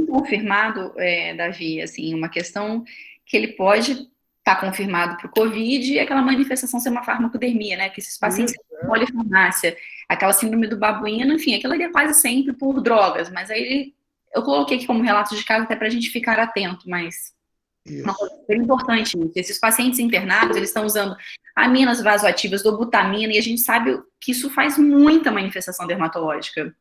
A: Confirmado, Davi, assim, uma questão que ele pode estar confirmado para o Covid e aquela manifestação ser uma farmacodermia, né? Que esses pacientes têm polifarmácia, aquela síndrome do babuíno, enfim, aquilo ali é quase sempre por drogas, mas aí eu coloquei aqui como relato de caso até para a gente ficar atento, mas uma coisa bem importante, esses pacientes internados, eles estão usando aminas vasoativas, dobutamina, e a gente sabe que isso faz muita manifestação dermatológica.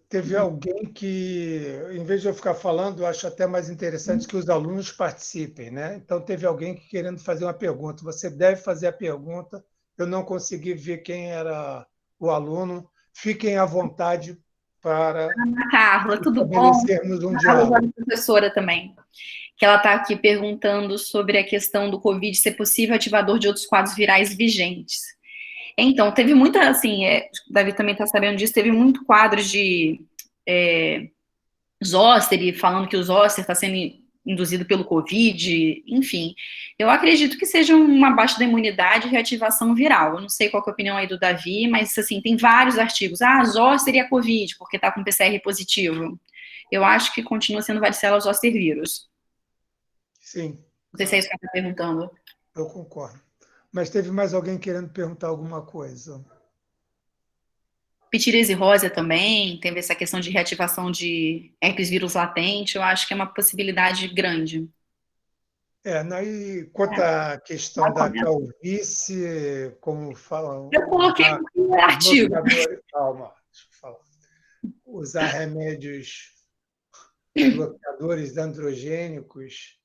B: Teve alguém que, em vez de eu ficar falando, eu acho até mais interessante que os alunos participem, né? Então, teve alguém que querendo fazer uma pergunta. Você deve fazer a pergunta. Eu não consegui ver quem era o aluno. Fiquem à vontade para
A: Carla, tudo bom?
B: estabelecermos um diálogo.
A: A professora também, que ela está aqui perguntando sobre a questão do Covid ser possível ativador de outros quadros virais vigentes. Então, teve muita, assim, o Davi também está sabendo disso, teve muito quadro de zoster, falando que o zoster está sendo induzido pelo Covid, enfim. Eu acredito que seja uma baixa da imunidade e reativação viral. Eu não sei qual que é a opinião aí do Davi, mas, assim, tem vários artigos. Zoster e a Covid, porque está com PCR positivo. Eu acho que continua sendo varicela zoster vírus.
B: Sim.
A: Não sei se é isso que ela está perguntando.
B: Eu concordo. Mas teve mais alguém querendo perguntar alguma coisa?
A: Pitirese rosa também, teve essa questão de reativação de herpes vírus latente, eu acho que é uma possibilidade grande.
B: E quanto à questão da calvície, como falam...
A: Eu coloquei um artigo.
B: Calma, deixa eu falar. Usar remédios bloqueadores androgênicos,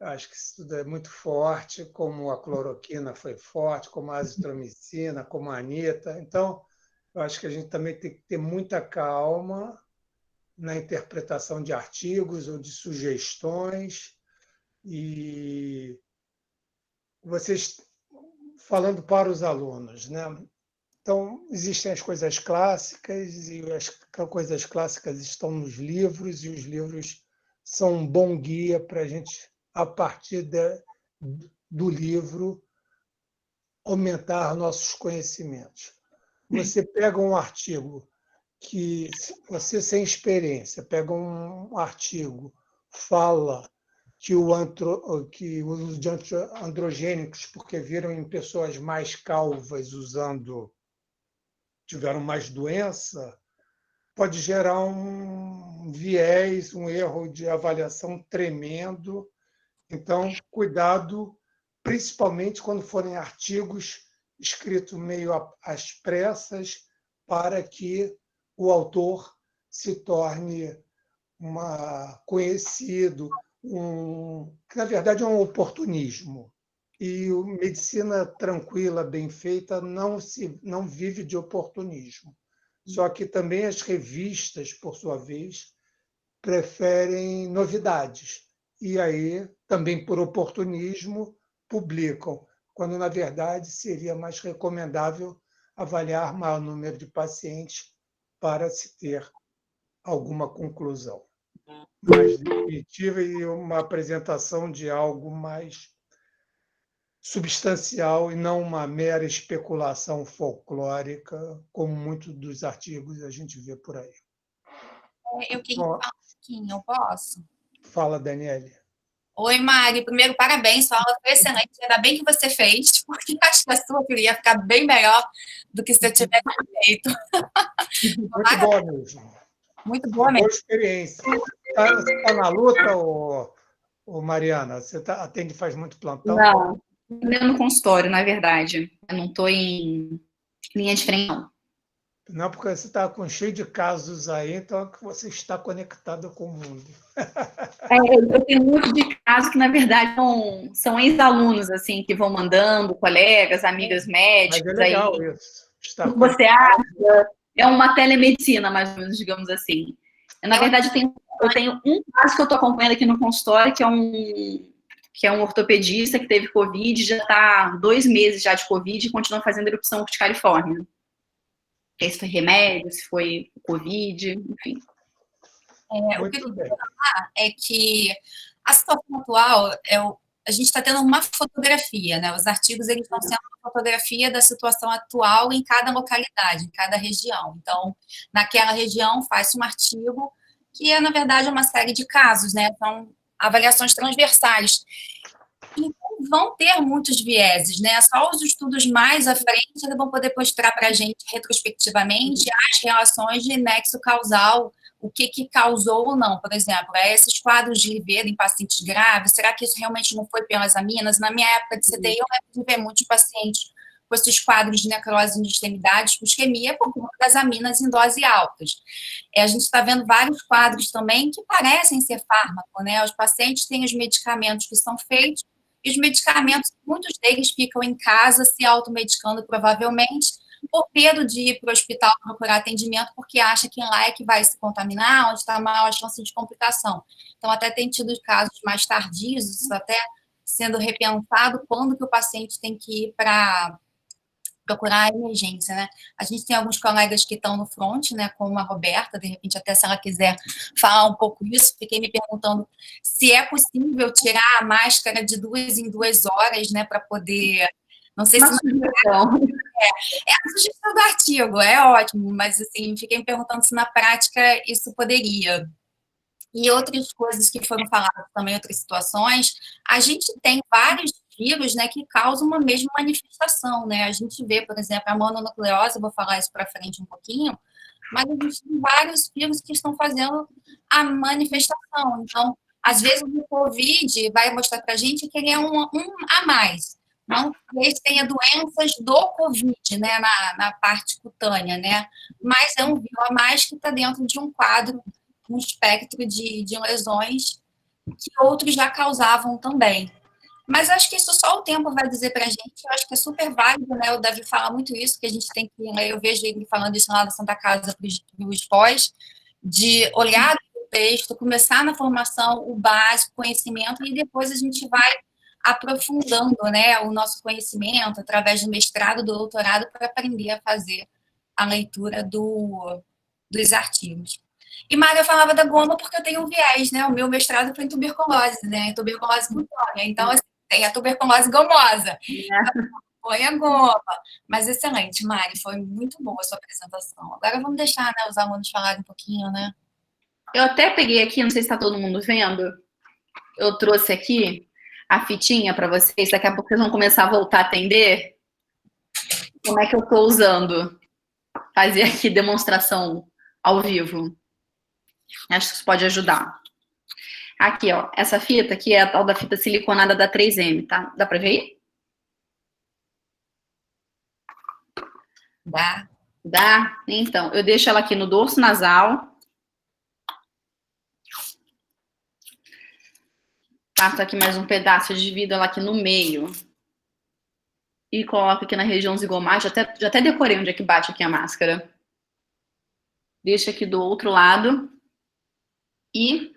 B: acho que isso tudo é muito forte, como a cloroquina foi forte, como a azitromicina, como a anita. Então, eu acho que a gente também tem que ter muita calma na interpretação de artigos ou de sugestões. E vocês falando para os alunos, né? Então, existem as coisas clássicas, e as coisas clássicas estão nos livros, e os livros são um bom guia para a gente, a partir do livro, aumentar nossos conhecimentos. Você pega um artigo que, você sem experiência, pega um artigo, fala que o uso de androgênicos, porque viram em pessoas mais calvas tiveram mais doença, pode gerar um viés, um erro de avaliação tremendo. Então, cuidado, principalmente quando forem artigos escritos meio às pressas, para que o autor se torne conhecido, que, na verdade, é um oportunismo. E a medicina tranquila, bem feita, não vive de oportunismo. Só que também as revistas, por sua vez, preferem novidades. E aí, também por oportunismo, publicam, quando, na verdade, seria mais recomendável avaliar maior número de pacientes para se ter alguma conclusão mais definitiva e uma apresentação de algo mais substancial e não uma mera especulação folclórica, como muitos dos artigos a gente vê por aí.
D: Eu queria falar um pouquinho, eu posso?
B: Fala, Daniele.
D: Oi, Mari. Primeiro, parabéns, sua aula foi excelente. Ainda bem que você fez, porque acho que a sua ia ficar bem melhor do que se eu tivesse feito.
B: Muito boa mesmo.
D: Muito boa mesmo.
B: Boa experiência. Você está na luta, ou Mariana? Você atende faz muito plantão?
A: Não, no consultório, na verdade. Eu não estou em linha de frente, não.
B: Não, porque você está com cheio de casos aí, então é que você está conectado com o mundo.
A: Eu tenho muito de casos que, na verdade, são ex-alunos, assim, que vão mandando, colegas, amigas médicos.
B: Mas é legal
A: aí,
B: isso. Estar
A: o que você acha? É uma telemedicina, mais ou menos, digamos assim. Na verdade, eu tenho um caso que eu estou acompanhando aqui no consultório, que é um ortopedista que teve Covid, já está 2 meses já de Covid e continua fazendo erupção corticaliforme. Se foi remédio, se foi Covid, enfim.
D: O que eu queria falar é que a situação atual, a gente está tendo uma fotografia, né? Os artigos eles estão sendo uma fotografia da situação atual em cada localidade, em cada região. Então, naquela região faz-se um artigo que é, na verdade, uma série de casos, né? São avaliações transversais. E vão ter muitos vieses, né? Só os estudos mais à frente eles vão poder mostrar para a gente retrospectivamente as relações de nexo causal, o que causou ou não. Por exemplo, esses quadros de Liveira em pacientes graves, será que isso realmente não foi pelas aminas? Na minha época de CTI, eu lembro de ver muitos pacientes com esses quadros de necrose de extremidades, com isquemia, por conta das aminas em dose altas. A gente está vendo vários quadros também que parecem ser fármaco, né? Os pacientes têm os medicamentos que são feitos, e os medicamentos, muitos deles ficam em casa se automedicando, provavelmente, por medo de ir para o hospital procurar atendimento, porque acha que lá é que vai se contaminar, onde está a maior chance de complicação. Então, até tem tido casos mais tardios, isso até sendo repensado, quando que o paciente tem que ir para procurar a emergência, né? A gente tem alguns colegas que estão no front, né, como a Roberta, de repente até se ela quiser falar um pouco isso, fiquei me perguntando se é possível tirar a máscara de 2 em 2 horas, né, para poder, não sei se... É a sugestão do artigo, é ótimo, mas assim, fiquei me perguntando se na prática isso poderia. E outras coisas que foram faladas também, outras situações, a gente tem vários vírus, né, que causam uma mesma manifestação, né? A gente vê, por exemplo, a mononucleose, eu vou falar isso para frente um pouquinho, mas a gente tem vários vírus que estão fazendo a manifestação. Então, às vezes o COVID vai mostrar para a gente que ele é um a mais. Não talvez tenha doenças do COVID, né, na parte cutânea, né? Mas é um vírus a mais que está dentro de um quadro, um espectro de lesões que outros já causavam também. Mas acho que isso só o tempo vai dizer para a gente. Eu acho que é super válido, né? O Davi fala muito isso, que a gente tem que, né? Eu vejo ele falando isso lá na Santa Casa para os pós, de olhar o texto, começar na formação, o básico, conhecimento, e depois a gente vai aprofundando, né, o nosso conhecimento através do mestrado, do doutorado, para aprender a fazer a leitura dos artigos. E Mário, eu falava da goma porque eu tenho um viés, né? O meu mestrado foi em tuberculose, né? Tuberculose cutânea. Então, assim, tem a tuberculose gomosa. Foi a goma. Mas excelente, Mari. Foi muito boa a sua apresentação. Agora vamos deixar, né, os alunos falarem um pouquinho, né?
A: Eu até peguei aqui, não sei se está todo mundo vendo, eu trouxe aqui a fitinha para vocês. Daqui a pouco vocês vão começar a voltar a atender. Como é que eu estou usando? Fazer aqui demonstração ao vivo. Acho que isso pode ajudar. Aqui, ó, essa fita aqui é a tal da fita siliconada da 3M, tá? Dá pra ver aí?
D: Dá.
A: Dá? Então, eu deixo ela aqui no dorso nasal. Passa aqui mais um pedaço de vidro ela aqui no meio. E coloco aqui na região zigomate. Já até decorei onde é que bate aqui a máscara. Deixa aqui do outro lado. E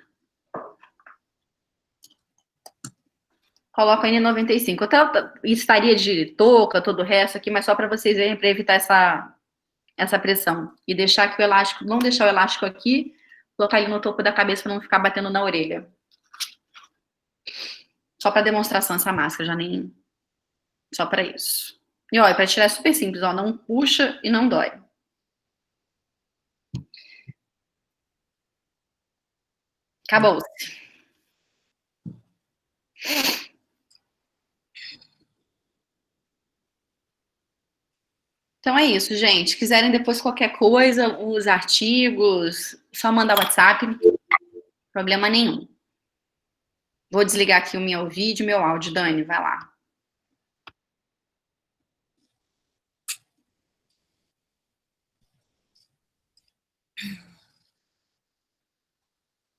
A: coloco a N95. Até estaria de touca, todo o resto aqui, mas só para vocês verem, para evitar essa pressão. E deixar aqui o elástico, não deixar o elástico aqui, colocar ele no topo da cabeça para não ficar batendo na orelha. Só para demonstração essa máscara, já nem... Só para isso. E, ó, para tirar é super simples, ó, não puxa e não dói. Acabou-se. Então é isso, gente. Se quiserem depois qualquer coisa, os artigos, só mandar WhatsApp, problema nenhum. Vou desligar aqui o meu vídeo e meu áudio, Dani, vai lá.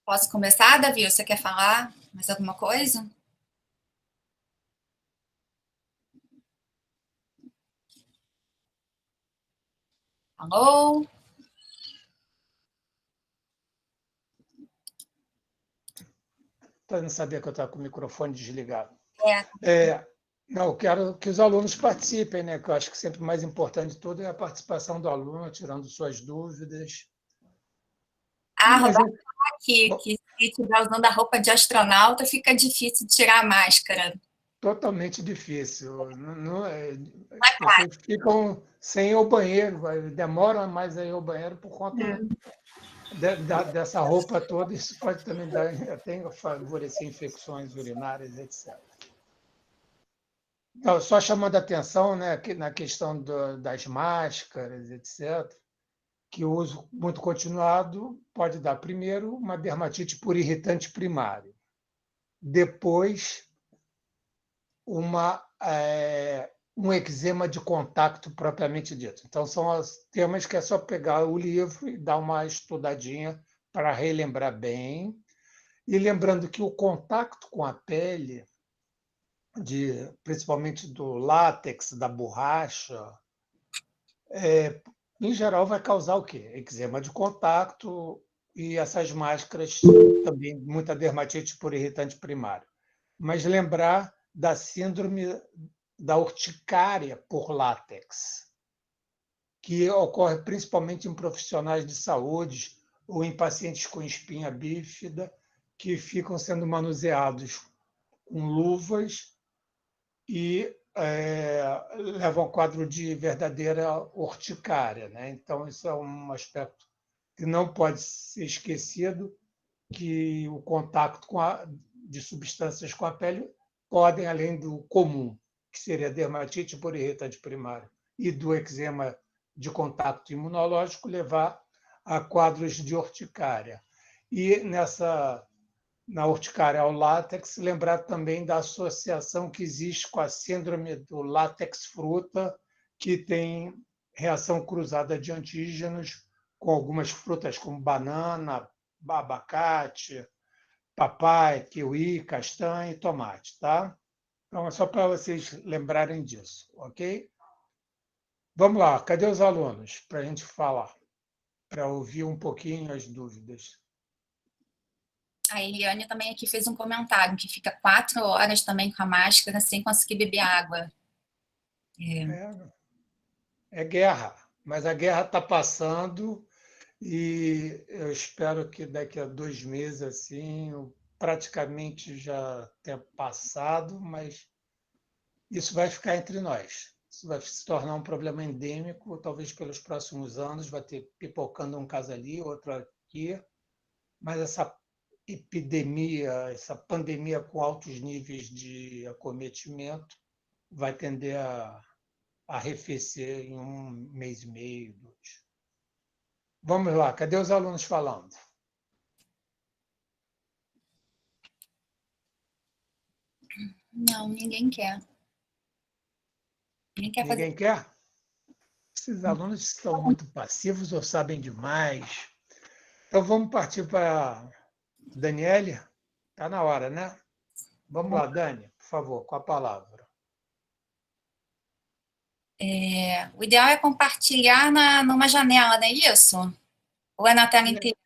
D: Posso começar, Davi? Você quer falar mais alguma coisa? Alô?
B: Não sabia que eu estava com o microfone desligado.
D: É.
B: Não, eu quero que os alunos participem, né? Que eu acho que sempre o mais importante de tudo é a participação do aluno, tirando suas dúvidas.
D: A Roberta fala aqui que se estiver usando a roupa de astronauta, fica difícil de tirar a máscara.
B: Totalmente difícil. As pessoas ficam sem ir ao banheiro, demoram mais a ir ao banheiro por conta dessa roupa toda. Isso pode também até favorecer infecções urinárias, etc. Então, só chamando a atenção, né, na questão das máscaras, etc., que o uso muito continuado pode dar, primeiro, uma dermatite por irritante primário, depois, um eczema de contato propriamente dito. Então, são os temas que é só pegar o livro e dar uma estudadinha para relembrar bem. E lembrando que o contato com a pele, principalmente do látex, da borracha, em geral vai causar o quê? Eczema de contato e essas máscaras também, muita dermatite por irritante primário. Mas lembrar da síndrome da urticária por látex, que ocorre principalmente em profissionais de saúde ou em pacientes com espinha bífida que ficam sendo manuseados com luvas e levam ao quadro de verdadeira urticária, né? Então, isso é um aspecto que não pode ser esquecido, que o contato de substâncias com a pele podem, além do comum, que seria a dermatite por irritante primário, e do eczema de contato imunológico, levar a quadros de urticária. E na urticária ao látex, lembrar também da associação que existe com a síndrome do látex fruta, que tem reação cruzada de antígenos com algumas frutas como banana, abacate, papai, kiwi, castanha e tomate, tá? Então, é só para vocês lembrarem disso, ok? Vamos lá, cadê os alunos para a gente falar, para ouvir um pouquinho as dúvidas?
D: A Eliane também aqui fez um comentário, que fica 4 horas também com a máscara, sem conseguir beber água.
B: É guerra, mas a guerra está passando e eu espero que daqui a 2 meses assim, praticamente já tenha passado, mas isso vai ficar entre nós. Isso vai se tornar um problema endêmico, talvez pelos próximos anos, vai ter pipocando um caso ali, outro aqui, mas essa epidemia, essa pandemia com altos níveis de acometimento vai tender a arrefecer em 1 mês e meio, 2. Vamos lá, cadê os alunos falando?
D: Não, ninguém quer.
B: Ninguém quer? Esses alunos estão muito passivos ou sabem demais. Então, vamos partir para a Daniele. Está na hora, né? Vamos lá, Dani, por favor, com a palavra.
D: O ideal é compartilhar numa janela, não é isso? Ou é na tela inteira?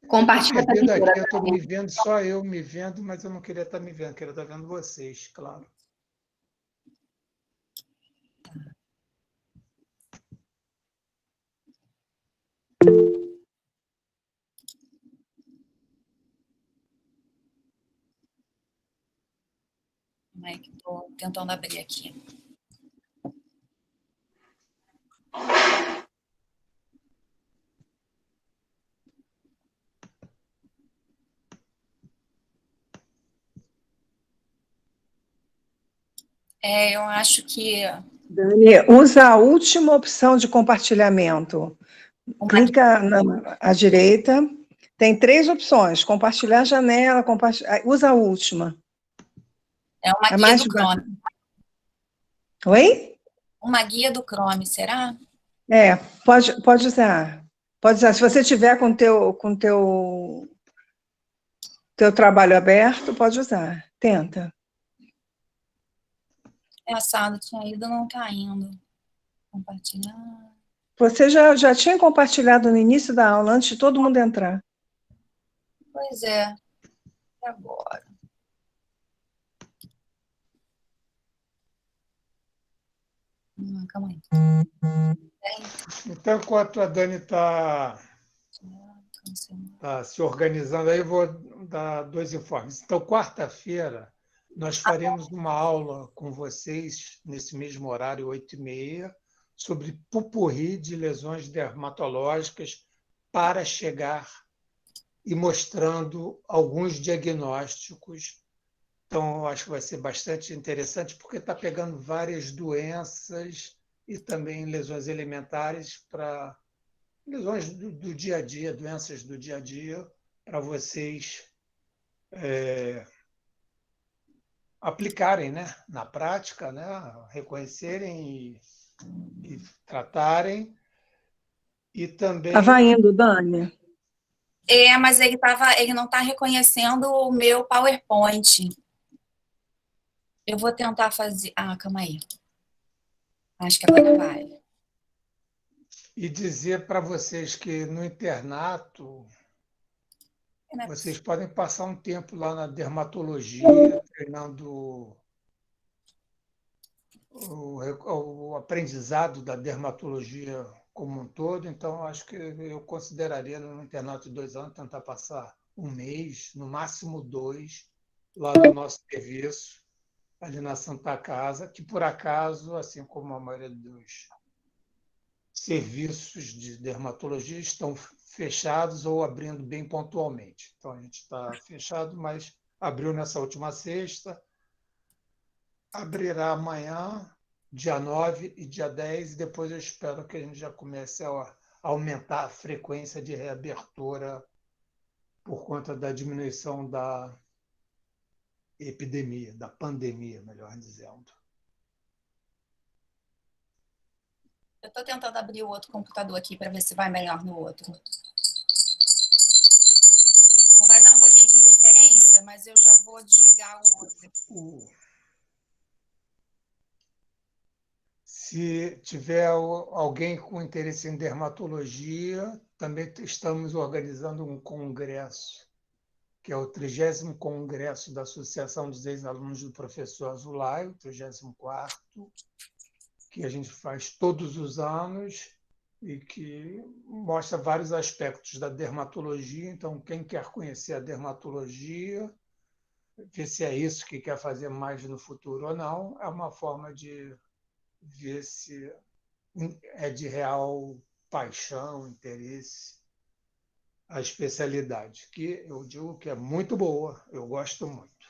A: Compartilha a tela
B: Perdido
A: inteira.
B: aqui, eu estou me vendo, só eu me vendo, mas eu não queria estar me vendo, queria estar vendo vocês, claro.
D: Como é que estou tentando abrir aqui? Eu acho que...
C: Dani, usa a última opção de compartilhamento. Clica à direita. Tem 3 opções. Compartilhar janela, usa a última.
D: É uma guia
C: mais
D: do Chrome.
C: Oi?
D: Uma guia do Chrome, será?
C: Pode usar. Pode usar. Se você tiver com teu trabalho aberto, pode usar. Tenta.
D: Engraçado, tinha ido, não está indo. Compartilhar.
C: Você já tinha compartilhado no início da aula, antes de todo mundo entrar.
D: Pois é. E agora? Calma aí.
B: Então, enquanto a Dani está se organizando, aí eu vou dar 2 informes. Então, quarta-feira, nós faremos uma aula com vocês, nesse mesmo horário, 8h30, sobre pupurri de lesões dermatológicas para chegar e mostrando alguns diagnósticos. Então, eu acho que vai ser bastante interessante, porque está pegando várias doenças e também lesões elementares para lesões do dia a dia, doenças do dia a dia, para vocês aplicarem, né, na prática, né, reconhecerem e tratarem. E também...
C: Estava indo, Dani.
D: Mas ele não está reconhecendo o meu PowerPoint. Eu vou tentar fazer... calma aí. Acho que agora vai.
B: E dizer para vocês que no internato vocês podem passar um tempo lá na dermatologia, treinando o aprendizado da dermatologia como um todo. Então, acho que eu consideraria, no internato de 2 anos, tentar passar 1 mês, no máximo 2, lá no nosso serviço, ali na Santa Casa, que, por acaso, assim como a maioria dos serviços de dermatologia, estão fechados ou abrindo bem pontualmente. Então, a gente está fechado, mas abriu nessa última sexta, abrirá amanhã, dia 9 e dia 10, e depois eu espero que a gente já comece a aumentar a frequência de reabertura por conta da diminuição da epidemia, da pandemia, melhor dizendo.
D: Eu estou tentando abrir o outro computador aqui para ver se vai melhor no outro. Vai dar um pouquinho de interferência, mas eu já vou desligar o outro.
B: Se tiver alguém com interesse em dermatologia, também estamos organizando um congresso, que é o 30º Congresso da Associação dos Ex-Alunos do Professor Azulay, o 34º, que a gente faz todos os anos e que mostra vários aspectos da dermatologia. Então, quem quer conhecer a dermatologia, ver se é isso que quer fazer mais no futuro ou não, é uma forma de ver se é de real paixão, interesse a especialidade, que eu digo que é muito boa, eu gosto muito,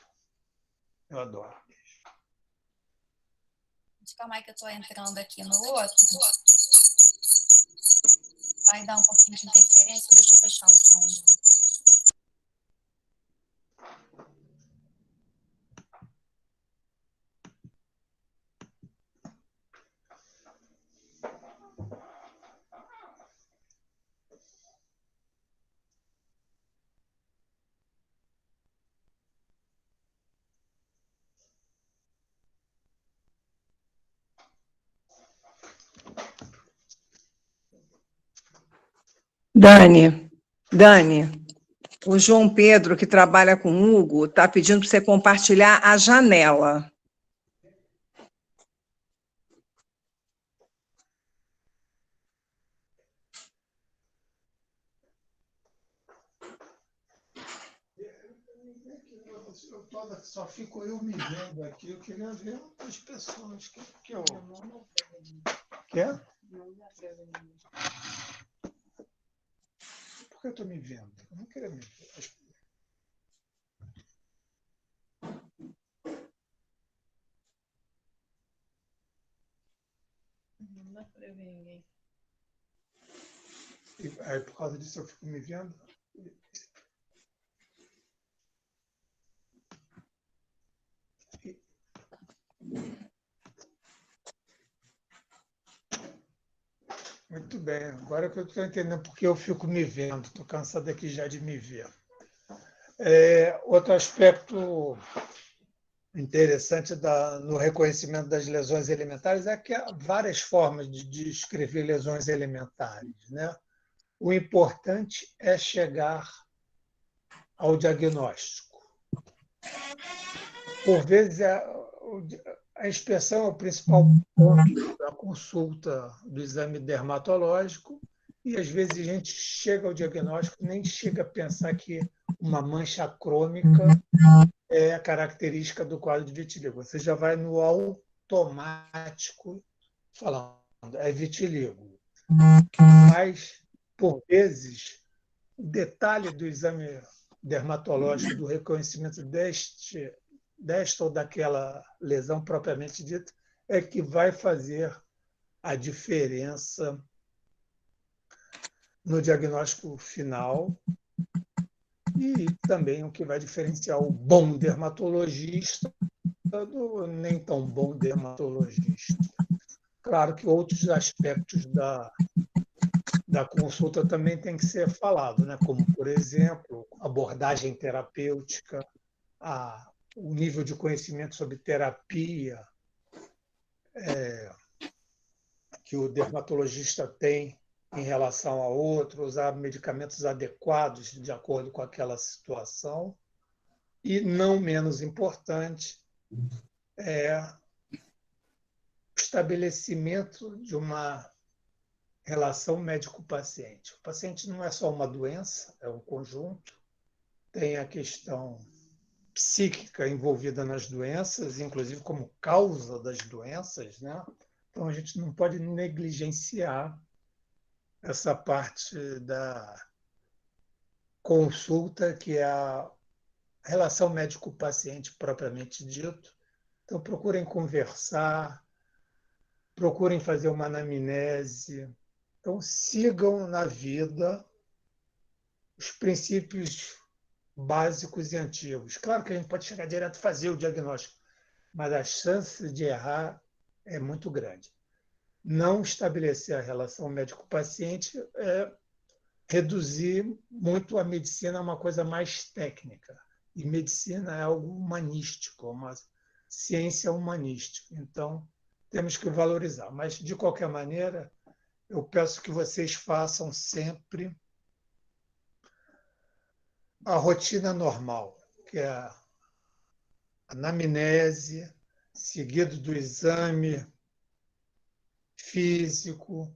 B: eu adoro.
D: Calma aí que eu estou entrando aqui no outro. Vai dar um pouquinho de interferência, deixa eu fechar o som.
C: Dani, o João Pedro, que trabalha com o Hugo, está pedindo para você compartilhar a janela.
B: Só fico eu me vendo aqui. Eu queria ver outras pessoas. Que eu... Quer? Por que eu estou me vendo? Eu não queria me ver.
E: Não dá para ver ninguém.
B: Aí, por causa disso, eu fico me vendo. Muito bem, agora que eu estou entendendo porque eu fico me vendo, estou cansado aqui já de me ver. Outro aspecto interessante no reconhecimento das lesões elementares é que há várias formas de descrever lesões elementares, né? O importante é chegar ao diagnóstico. Por vezes, a inspeção é o principal ponto da consulta do exame dermatológico e, às vezes, a gente chega ao diagnóstico, nem chega a pensar que uma mancha crômica é a característica do quadro de vitiligo. Você já vai no automático falando, é vitiligo. Mas, por vezes, o detalhe do exame dermatológico, do reconhecimento desta ou daquela lesão propriamente dita, é que vai fazer a diferença no diagnóstico final e também o que vai diferenciar o bom dermatologista do nem tão bom dermatologista. Claro que outros aspectos da consulta também tem que ser falado, né? Como, por exemplo, abordagem terapêutica, o nível de conhecimento sobre terapia que o dermatologista tem em relação a outro, usar medicamentos adequados de acordo com aquela situação. E, não menos importante, o estabelecimento de uma relação médico-paciente. O paciente não é só uma doença, é um conjunto. Tem a questão psíquica envolvida nas doenças, inclusive como causa das doenças, né? Então, a gente não pode negligenciar essa parte da consulta, que é a relação médico-paciente propriamente dito. Então, procurem conversar, procurem fazer uma anamnese. Então, sigam na vida os princípios básicos e antigos. Claro que a gente pode chegar direto e fazer o diagnóstico, mas a chance de errar é muito grande. Não estabelecer a relação médico-paciente é reduzir muito a medicina a uma coisa mais técnica. E medicina é algo humanístico, uma ciência humanística. Então, temos que valorizar. Mas, de qualquer maneira, eu peço que vocês façam sempre a rotina normal, que é a anamnese, seguido do exame físico,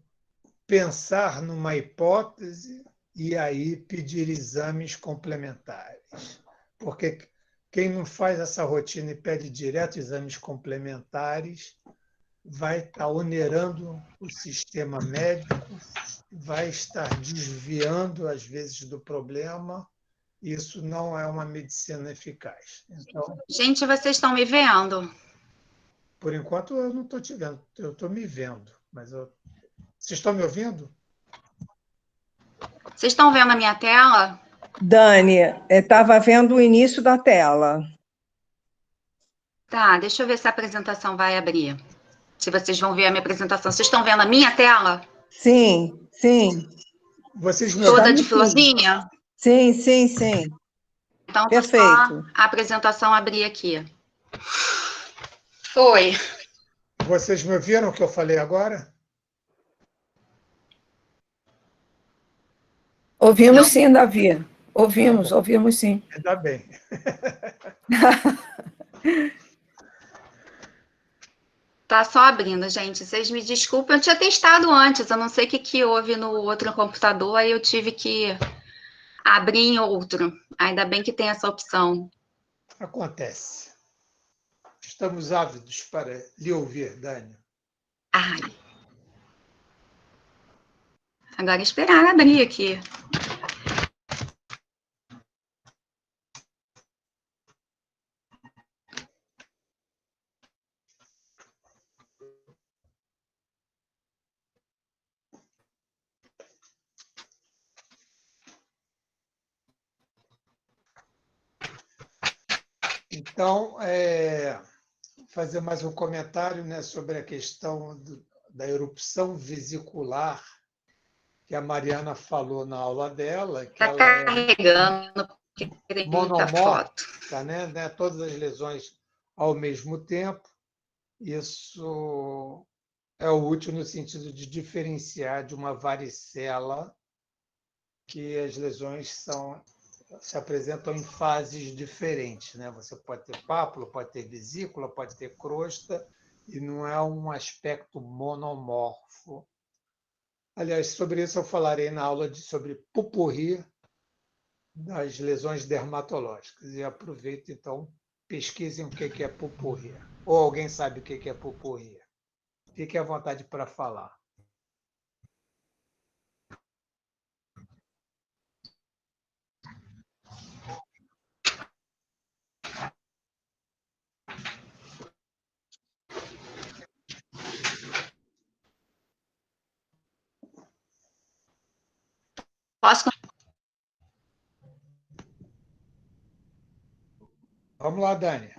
B: pensar numa hipótese e aí pedir exames complementares. Porque quem não faz essa rotina e pede direto exames complementares vai estar onerando o sistema médico, vai estar desviando, às vezes, do problema. Isso não é uma medicina eficaz. Então,
A: Gente, vocês estão me vendo?
B: por enquanto, eu não estou te vendo. Eu estou me vendo. Mas vocês estão me ouvindo?
A: Vocês estão vendo a minha tela?
C: Dani, estava vendo o início da tela.
A: Tá, deixa eu ver se a apresentação vai abrir. Se vocês vão ver a minha apresentação. Vocês estão vendo a minha tela?
C: Sim, sim.
B: Vocês me
A: Toda
B: ouvem?
A: de florzinha?
C: Sim, sim, sim.
A: Então, vou só
C: Perfeito.
A: a apresentação abrir aqui. Foi.
B: Vocês me ouviram o que eu falei agora?
F: Ouvimos sim, Davi. Ouvimos sim.
B: Ainda bem.
A: Tá só abrindo, gente. Vocês me desculpem, eu tinha testado antes, eu não sei o que houve no outro computador, aí eu tive que abrir em outro. Ainda bem que tem essa opção.
B: Acontece. Estamos ávidos para lhe ouvir, Dani.
A: Ai. Agora esperar abrir aqui.
B: Então, fazer mais um comentário, né, sobre a questão da erupção vesicular, que a Mariana falou na aula dela, que
A: Tá
B: ela é
A: carregando, porque tem muita foto.
B: monomórfica, né? Todas as lesões ao mesmo tempo. Isso é útil no sentido de diferenciar de uma varicela, que as lesões se apresentam em fases diferentes, né? Você pode ter pápula, pode ter vesícula, pode ter crosta, e não é um aspecto monomorfo. Aliás, sobre isso eu falarei na aula sobre pupurri das lesões dermatológicas. E aproveito, então, pesquisem o que é pupurri. Ou alguém sabe o que é pupurri? Fique à vontade para falar.
A: Posso?
B: Vamos lá, Dani.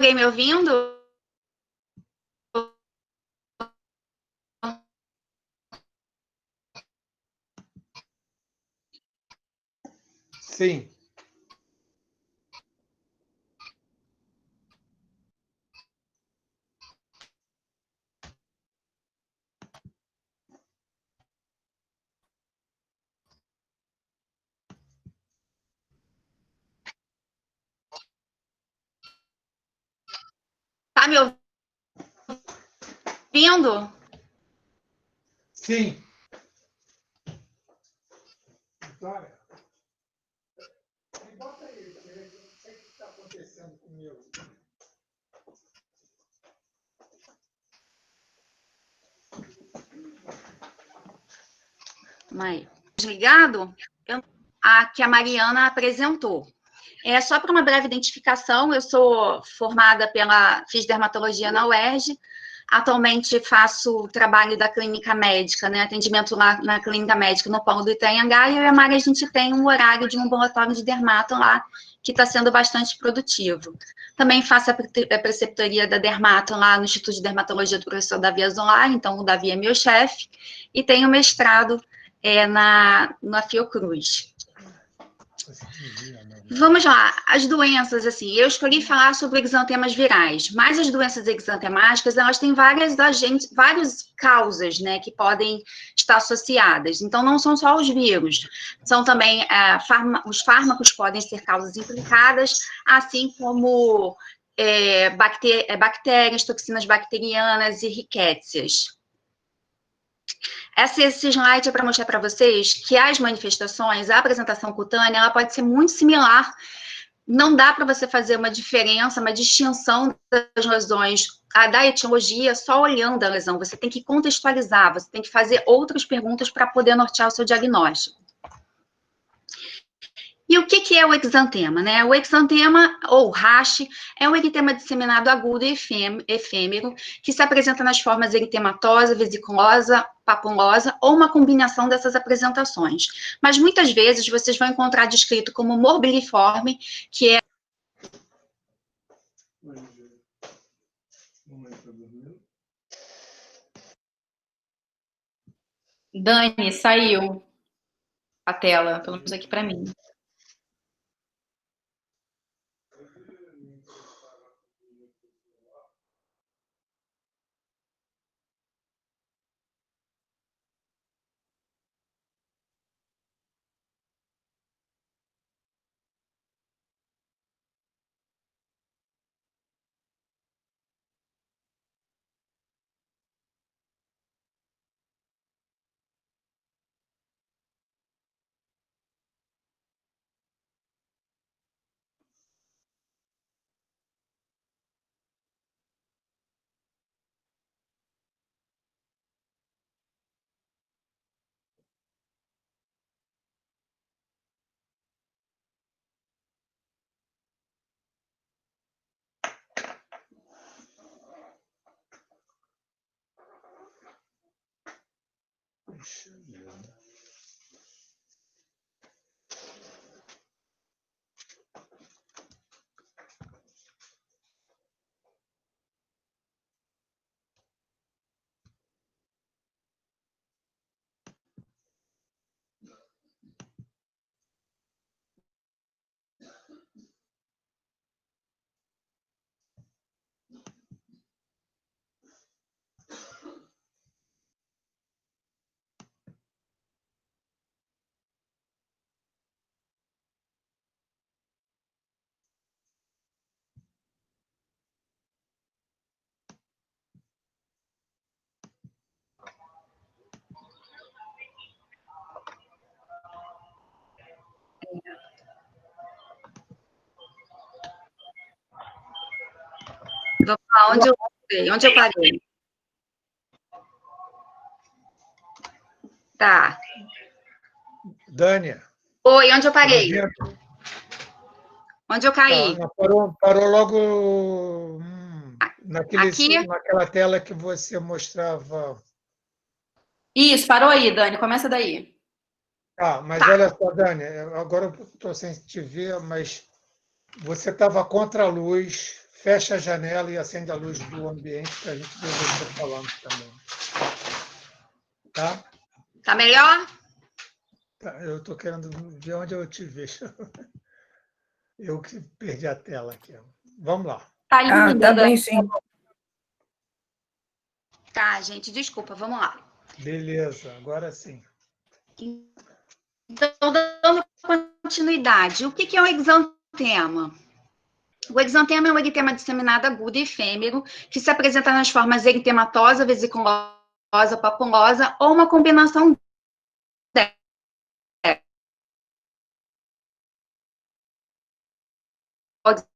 A: Alguém me ouvindo?
B: Sim.
A: Tá me ouvindo?
B: Sim. Vitória, me bota aí, eu não sei o que está acontecendo comigo.
A: Mãe, desligado? A que a Mariana apresentou. É só para uma breve identificação, eu sou formada fiz dermatologia na UERJ, atualmente faço trabalho da clínica médica, né, atendimento lá na clínica médica no Polo do Itanhangá, e eu e a Mari, a gente tem um horário de um ambulatório de dermato lá, que está sendo bastante produtivo. Também faço a preceptoria da dermato lá no Instituto de Dermatologia do professor Davi Azolar, então o Davi é meu chefe, e tenho mestrado na Fiocruz. Vamos lá, as doenças, assim, eu escolhi falar sobre exantemas virais, mas as doenças exantemáticas, elas têm várias causas, né, que podem estar associadas, então não são só os vírus, são também os fármacos podem ser causas implicadas, assim como bactérias, toxinas bacterianas e ricétias. Esse slide é para mostrar para vocês que as manifestações, a apresentação cutânea, ela pode ser muito similar. Não dá para você fazer uma diferença, uma distinção das lesões, da etiologia, só olhando a lesão. Você tem que contextualizar, você tem que fazer outras perguntas para poder nortear o seu diagnóstico. E o que é o exantema, né? O exantema, ou rash, é um eritema disseminado agudo e efêmero, que se apresenta nas formas eritematosa, vesiculosa, papulosa, ou uma combinação dessas apresentações. Mas muitas vezes vocês vão encontrar descrito como morbiliforme, que é Dani, saiu a tela, pelo menos aqui para mim.
B: Puxa vida.
A: Vamos lá, onde eu parei? Tá.
B: Dânia.
A: Oi, onde eu
B: Por
A: parei?
B: exemplo,
A: Onde eu caí?
B: parou logo
A: Aqui?
B: naquela tela que você mostrava.
A: Isso, parou aí, Dani, começa daí.
B: Mas olha só, Dani, agora eu estou sem te ver, mas você estava contra a luz, fecha a janela e acende a luz do ambiente para a gente ver você falando também. Tá?
A: Tá melhor?
B: Tá, eu estou querendo ver onde eu te vejo. Eu que perdi a tela aqui. Vamos lá.
A: Tá linda,
F: tá
A: Dani.
F: bem, sim.
A: Tá, gente, desculpa, vamos lá.
B: Beleza, agora sim.
A: Então, dando continuidade, o que é um exantema? O exantema é um eritema disseminado agudo e efêmero, que se apresenta nas formas eritematosa, vesiculosa, papulosa, ou uma combinação delas. Pode ser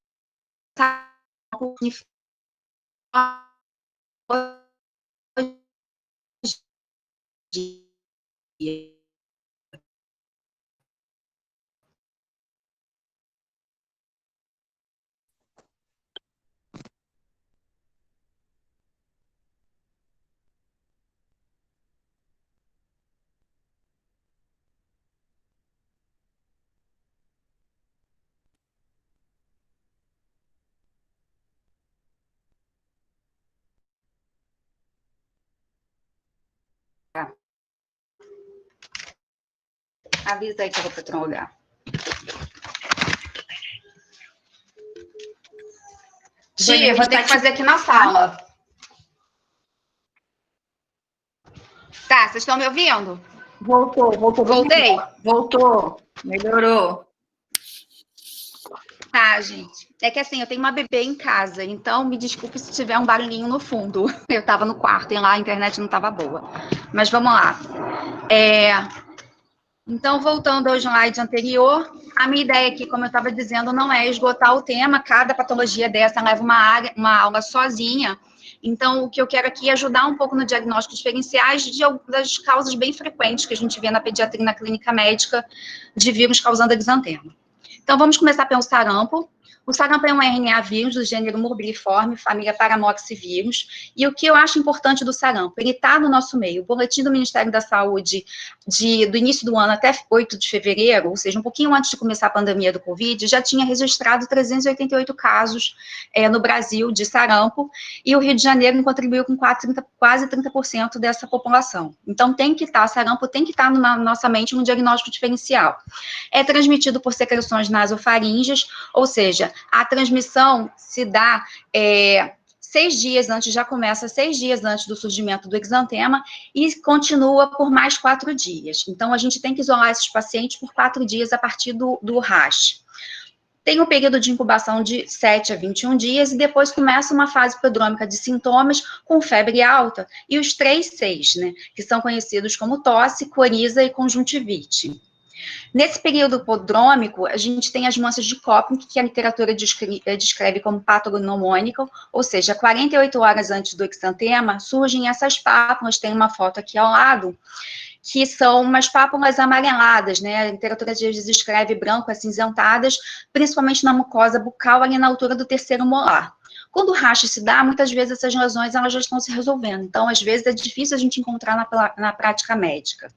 A: Avisa aí que eu vou para outro lugar. Tia, vou ter que fazer aqui na sala. Tá, vocês estão me ouvindo?
C: Voltou.
A: Voltei?
C: Voltou. Melhorou.
A: Tá, gente. É que assim, eu tenho uma bebê em casa, então me desculpe se tiver um barulhinho no fundo. Eu tava no quarto e lá a internet não tava boa. Mas vamos lá. Então, voltando ao slide anterior, a minha ideia aqui, como eu estava dizendo, não é esgotar o tema, cada patologia dessa leva uma aula sozinha. Então, o que eu quero aqui é ajudar um pouco no diagnóstico diferenciais das causas bem frequentes que a gente vê na pediatria e na clínica médica de vírus causando exantema. Então, vamos começar pelo sarampo. O sarampo é um RNA vírus do gênero morbilliforme, família Paramoxivírus. E o que eu acho importante do sarampo? Ele está no nosso meio. O boletim do Ministério da Saúde do início do ano até 8 de fevereiro, ou seja, um pouquinho antes de começar a pandemia do Covid, já tinha registrado 388 casos no Brasil de sarampo, e o Rio de Janeiro contribuiu com quase 30% dessa população. Então, sarampo tem que estar na nossa mente um diagnóstico diferencial. É transmitido por secreções nasofaríngeas, ou seja, a transmissão se dá 6 dias antes, já começa 6 dias antes do surgimento do exantema e continua por mais 4 dias. Então, a gente tem que isolar esses pacientes por 4 dias a partir do RAS. Tem um período de incubação de 7 a 21 dias e depois começa uma fase prodrômica de sintomas com febre alta e os 3 Cs, né, que são conhecidos como tosse, coriza e conjuntivite. Nesse período prodrômico, a gente tem as manchas de Kopnik, que a literatura descreve como patognomônica, ou seja, 48 horas antes do exantema, surgem essas pápulas, tem uma foto aqui ao lado, que são umas pápulas amareladas, né? A literatura descreve branco, acinzentadas, principalmente na mucosa bucal, ali na altura do terceiro molar.
G: Quando o racha se dá, muitas vezes essas lesões elas já estão se resolvendo. Então, às vezes, é difícil a gente encontrar na prática médica.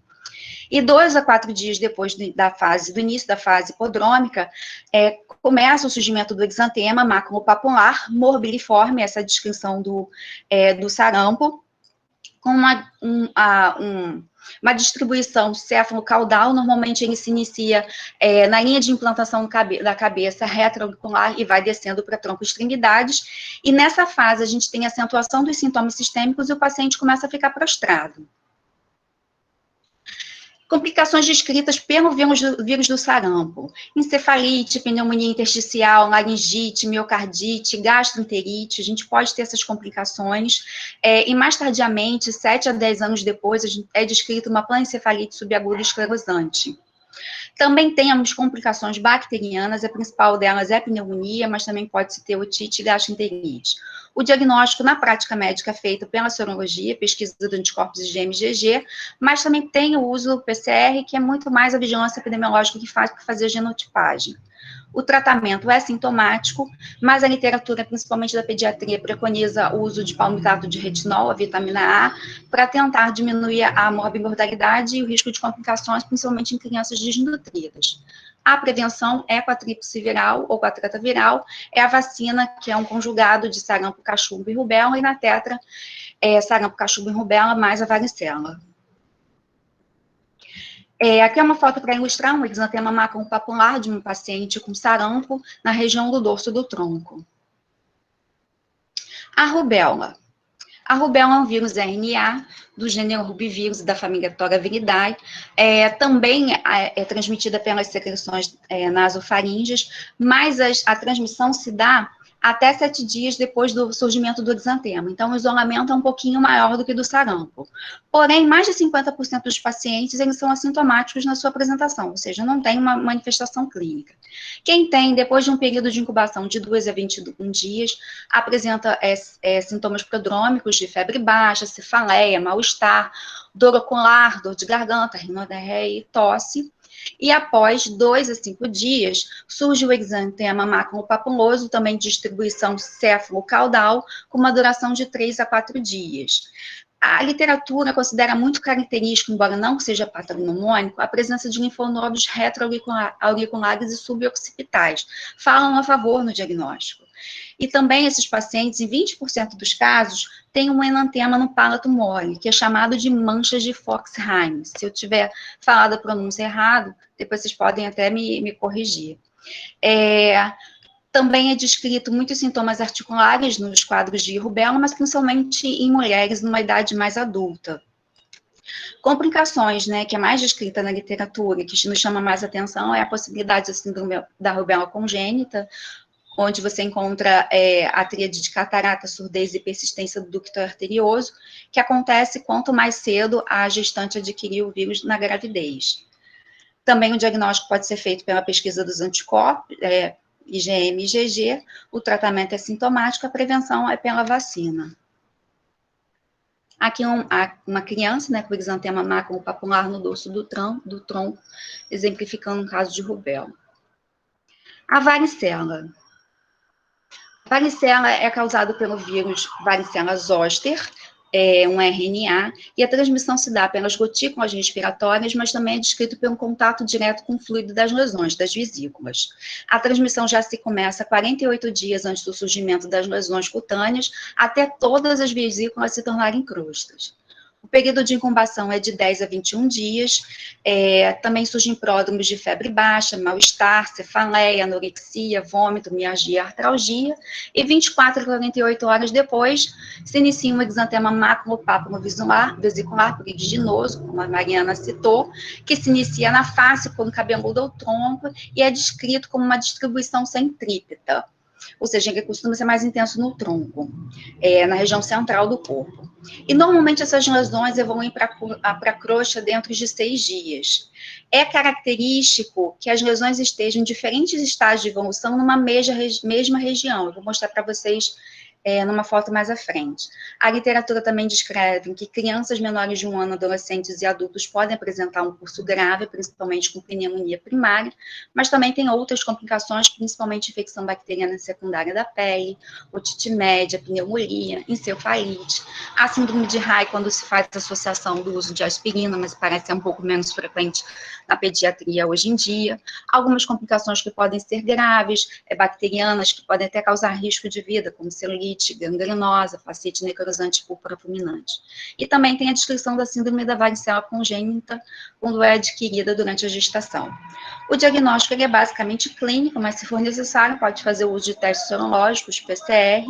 G: E 2 a 4 dias depois do início da fase hipodrômica, começa o surgimento do exantema maculopapular morbiliforme, essa descrição do sarampo, com uma distribuição céfalo-caudal. Normalmente ele se inicia na linha de implantação da cabeça retroauricular e vai descendo para tronco-extremidades, e nessa fase a gente tem acentuação dos sintomas sistêmicos e o paciente começa a ficar prostrado. Complicações descritas pelo vírus do sarampo: encefalite, pneumonia intersticial, laringite, miocardite, gastroenterite. A gente pode ter essas complicações, e mais tardiamente, 7 a 10 anos depois, é descrita uma planencefalite subaguda esclerosante. Também temos complicações bacterianas, a principal delas é a pneumonia, mas também pode-se ter otite e gastroenterite. O diagnóstico na prática médica é feito pela sorologia, pesquisa de anticorpos IgM-IgG, mas também tem o uso do PCR, que é muito mais a vigilância epidemiológica que faz para fazer a genotipagem. O tratamento é sintomático, mas a literatura, principalmente da pediatria, preconiza o uso de palmitato de retinol, a vitamina A, para tentar diminuir a morbimortalidade e o risco de complicações, principalmente em crianças desnutridas. A prevenção é com a tríplice viral ou com a tetraviral, é a vacina, que é um conjugado de sarampo, cachumba e rubéola, e na tetra, sarampo, cachumba e rubéola, mais a varicela. Aqui é uma foto para ilustrar um exantema maculopapular de um paciente com sarampo na região do dorso do tronco. A rubéola. A rubéola é um vírus RNA do gênero rubivírus da família Thoraviridae, também é transmitida pelas secreções nasofaríngeas, mas a transmissão se dá até 7 dias depois do surgimento do exantema. Então, o isolamento é um pouquinho maior do que do sarampo. Porém, mais de 50% dos pacientes, eles são assintomáticos na sua apresentação, ou seja, não tem uma manifestação clínica. Quem tem, depois de um período de incubação de 2 a 21 dias, apresenta sintomas prodrômicos de febre baixa, cefaleia, mal-estar, dor ocular, dor de garganta, rinorreia e tosse. E após 2 a 5 dias, surge o exantema maculopapuloso, também de distribuição céfalo-caudal, com uma duração de 3 a 4 dias. A literatura considera muito característico, embora não seja patognomônico, a presença de linfonodos retroauriculares e suboccipitares. Falam a favor no diagnóstico. E também esses pacientes, em 20% dos casos, têm um enantema no palato mole, que é chamado de manchas de Foxheim. Se eu tiver falado a pronúncia errado, depois vocês podem até me corrigir. Também é descrito muitos sintomas articulares nos quadros de rubéola, mas principalmente em mulheres numa idade mais adulta. Complicações, que é mais descrita na literatura, que nos chama mais atenção, é a possibilidade da síndrome da rubéola congênita, onde você encontra a tríade de catarata, surdez e persistência do ducto arterioso, que acontece quanto mais cedo a gestante adquirir o vírus na gravidez. Também o diagnóstico pode ser feito pela pesquisa dos anticorpos, IgM e IgG, o tratamento é sintomático, a prevenção é pela vacina. Aqui uma criança, com exantema maculopapular no dorso do tronco, exemplificando um caso de rubéola. A varicela. A varicela é causada pelo vírus varicela zoster, um RNA, e a transmissão se dá pelas gotículas respiratórias, mas também é descrito pelo contato direto com o fluido das lesões, das vesículas. A transmissão já se começa 48 dias antes do surgimento das lesões cutâneas, até todas as vesículas se tornarem crostas. O período de incubação é de 10 a 21 dias, também surgem pródromos de febre baixa, mal-estar, cefaleia, anorexia, vômito, mialgia e artralgia, e 24 a 48 horas depois, se inicia um exantema maculopapulo-vesicular pruriginoso, como a Mariana citou, que se inicia na face, por um cabeludo ao tronco, e é descrito como uma distribuição centrípeta, ou seja, ele costuma ser mais intenso no tronco, na região central do corpo. E normalmente essas lesões evoluem para a crosta dentro de 6 dias. É característico que as lesões estejam em diferentes estágios de evolução numa mesma região. Eu vou mostrar para vocês numa foto mais à frente. A literatura também descreve que crianças menores de 1 ano, adolescentes e adultos podem apresentar um curso grave, principalmente com pneumonia primária, mas também tem outras complicações, principalmente infecção bacteriana secundária da pele, otite média, pneumonia, encefalite, a síndrome de Raynaud, quando se faz associação do uso de aspirina, mas parece ser um pouco menos frequente na pediatria hoje em dia, algumas complicações que podem ser graves, bacterianas, que podem até causar risco de vida, como celulite, gangrenosa, fascite necrosante e púrpura fulminante. E também tem a descrição da síndrome da varicela congênita, quando é adquirida durante a gestação. O diagnóstico ele é basicamente clínico, mas se for necessário, pode fazer o uso de testes sorológicos, PCR,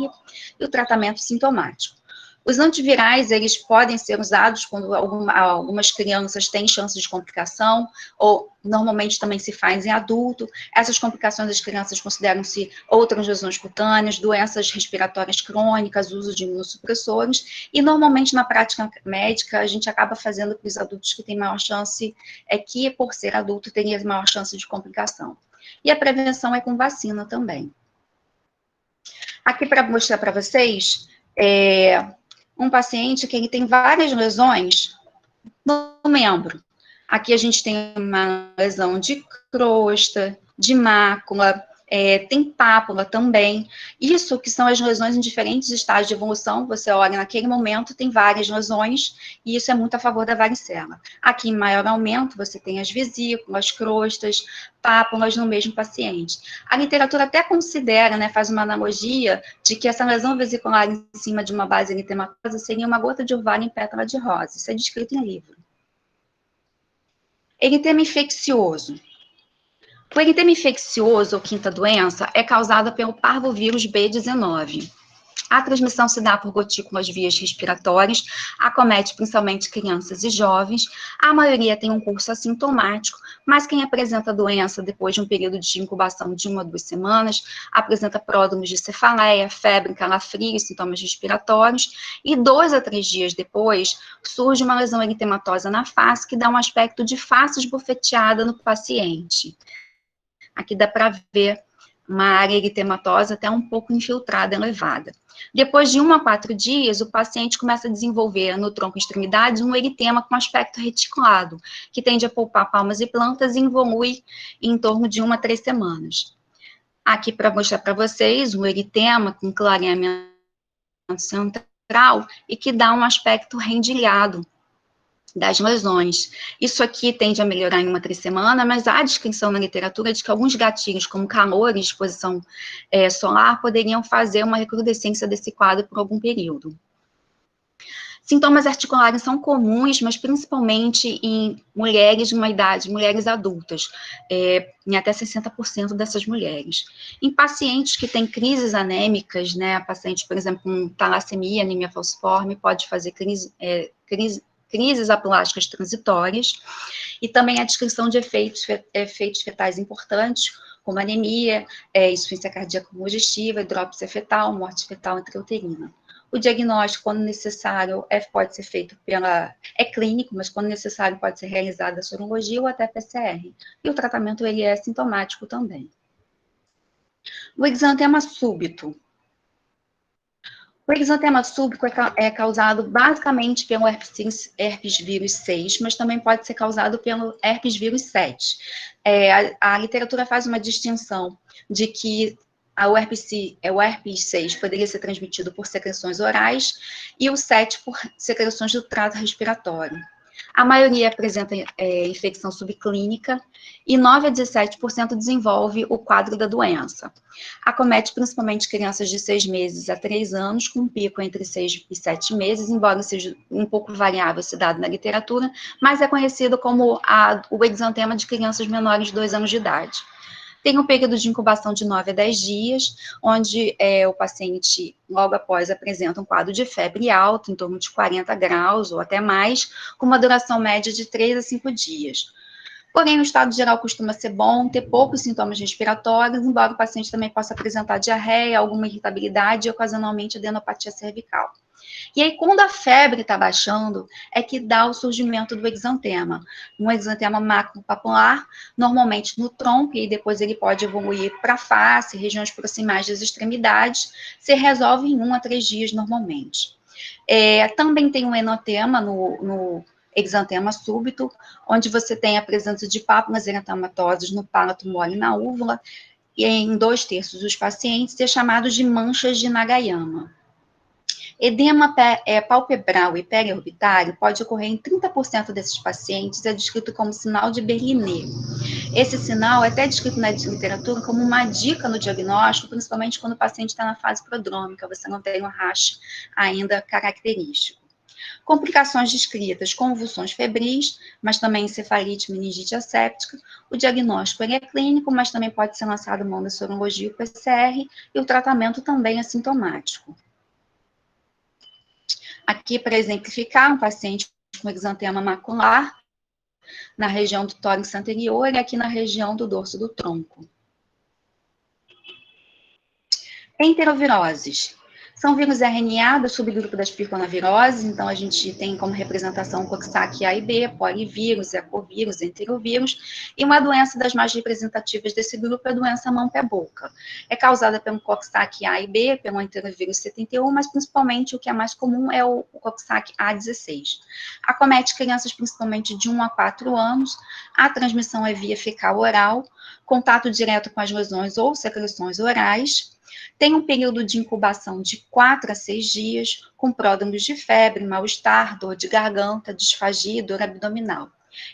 G: e o tratamento sintomático. Os antivirais, eles podem ser usados quando algumas crianças têm chances de complicação, ou normalmente também se faz em adulto. Essas complicações das crianças consideram-se ou transfusões cutâneas, doenças respiratórias crônicas, uso de imunossupressores, e normalmente na prática médica a gente acaba fazendo para os adultos que têm maior chance, que por ser adulto teria maior chance de complicação. E a prevenção é com vacina também. Aqui para mostrar para vocês, um paciente que ele tem várias lesões no membro. Aqui a gente tem uma lesão de crosta, de mácula, tem pápula também. Isso que são as lesões em diferentes estágios de evolução. Você olha naquele momento, tem várias lesões, e isso é muito a favor da varicela. Aqui em maior aumento, você tem as vesículas, crostas, pápulas no mesmo paciente. A literatura até considera, né, faz uma analogia de que essa lesão vesicular em cima de uma base eritematosa seria uma gota de orvalho em pétala de rosa. Isso é descrito em livro. Eritema infeccioso. O eritema infeccioso, ou quinta doença, é causada pelo parvovírus B19. A transmissão se dá por gotículas vias respiratórias, acomete principalmente crianças e jovens. A maioria tem um curso assintomático, mas quem apresenta a doença depois de um período de incubação de 1 a 2 semanas, apresenta pródromos de cefaleia, febre, calafrio, sintomas respiratórios, e 2 a 3 dias depois, surge uma lesão eritematosa na face, que dá um aspecto de face esbofeteada no paciente. Aqui dá para ver uma área eritematosa até um pouco infiltrada, elevada. Depois de 1 a 4 dias, o paciente começa a desenvolver no tronco e extremidades um eritema com aspecto reticulado, que tende a poupar palmas e plantas e evolui em torno de 1 a 3 semanas. Aqui para mostrar para vocês um eritema com clareamento central e que dá um aspecto rendilhado das lesões. Isso aqui tende a melhorar em 1 a 3 semanas, mas há descrição na literatura de que alguns gatilhos, como calor e exposição solar, poderiam fazer uma recrudescência desse quadro por algum período. Sintomas articulares são comuns, mas principalmente em mulheres de uma idade, mulheres adultas, em até 60% dessas mulheres. Em pacientes que têm crises anêmicas, né, pacientes, por exemplo, com talassemia, anemia falciforme, pode fazer crises aplásticas transitórias, e também a descrição de efeitos fetais importantes, como anemia, insuficiência cardíaca congestiva, hidrópsia fetal, morte fetal intrauterina. O diagnóstico, quando necessário, pode ser feito é clínico, mas quando necessário pode ser realizada a sorologia ou até PCR. E o tratamento ele é sintomático também. O exantema súbito. O exantema súbito é causado basicamente pelo herpes vírus 6, mas também pode ser causado pelo herpes vírus 7. A literatura faz uma distinção de que o herpes 6 poderia ser transmitido por secreções orais e o 7 por secreções do trato respiratório. A maioria apresenta infecção subclínica e 9 a 17% desenvolve o quadro da doença. Acomete principalmente crianças de 6 meses a 3 anos, com um pico entre 6 e 7 meses, embora seja um pouco variável esse dado na literatura, mas é conhecido como o exantema de crianças menores de 2 anos de idade. Tem um período de incubação de 9 a 10 dias, onde o paciente, logo após, apresenta um quadro de febre alta, em torno de 40 graus ou até mais, com uma duração média de 3 a 5 dias. Porém, o estado geral costuma ser bom, ter poucos sintomas respiratórios, embora o paciente também possa apresentar diarreia, alguma irritabilidade e, ocasionalmente, adenopatia cervical. E aí, quando a febre está baixando, é que dá o surgimento do exantema. Um exantema macropapular, normalmente no tronco, e depois ele pode evoluir para a face, regiões proximais das extremidades, se resolve em 1 a 3 dias normalmente. Também tem um enotema no exantema súbito, onde você tem a presença de pápulas eratomatosas no palato mole e na úvula, e em 2/3 dos pacientes é chamado de manchas de Nagayama. Edema palpebral e periorbitário pode ocorrer em 30% desses pacientes, é descrito como sinal de Berliner. Esse sinal é até descrito na literatura como uma dica no diagnóstico, principalmente quando o paciente está na fase prodrômica, você não tem um rash ainda característico. Complicações descritas, convulsões febris, mas também encefalite, meningite asséptica. O diagnóstico ele é clínico, mas também pode ser lançado mão da sorologia e PCR, e o tratamento também é sintomático. Aqui, para exemplificar, um paciente com exantema macular, na região do tórax anterior e aqui na região do dorso do tronco. Enteroviroses. São vírus RNA do subgrupo das picornaviroses, então a gente tem como representação Coxsackie A e B, polivírus, ecovirus, enterovírus, e uma doença das mais representativas desse grupo é a doença mão-pé-boca. É causada pelo Coxsackie A e B, pelo enterovírus 71, mas principalmente o que é mais comum é o Coxsackie A16. Acomete crianças principalmente de 1 a 4 anos, a transmissão é via fecal-oral, contato direto com as lesões ou secreções orais. Tem um período de incubação de 4 a 6 dias, com pródromos de febre, mal-estar, dor de garganta, disfagia e dor abdominal.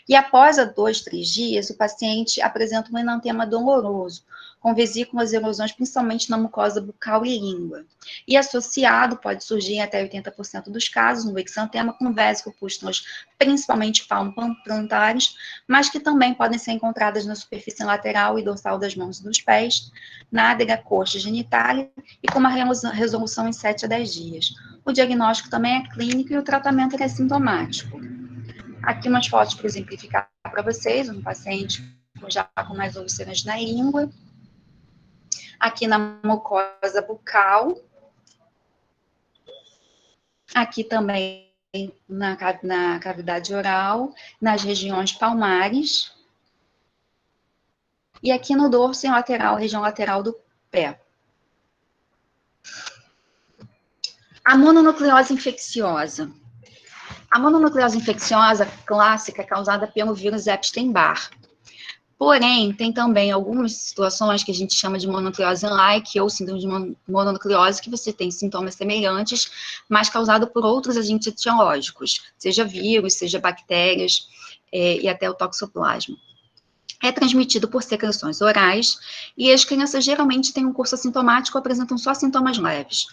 G: E após 2, 3 dias, o paciente apresenta um enantema doloroso, com vesículas e erosões principalmente na mucosa bucal e língua. E associado, pode surgir em até 80% dos casos, no exantema com vesicopústulas, principalmente palmoplantares, mas que também podem ser encontradas na superfície lateral e dorsal das mãos e dos pés, nádega, coxa e genitália, e com uma resolução em 7 a 10 dias. O diagnóstico também é clínico e o tratamento é sintomático. Aqui umas fotos para exemplificar para vocês, um paciente já com mais úlceras na língua, aqui na mucosa bucal, aqui também na cavidade oral, nas regiões palmares, e aqui no dorso em lateral, região lateral do pé. A mononucleose infecciosa. A mononucleose infecciosa clássica é causada pelo vírus Epstein-Barr. Porém, tem também algumas situações que a gente chama de mononucleose-like ou síndrome de mononucleose, que você tem sintomas semelhantes, mas causado por outros agentes etiológicos, seja vírus, seja bactérias e até o toxoplasma. É transmitido por secreções orais e as crianças geralmente têm um curso assintomático ou apresentam só sintomas leves.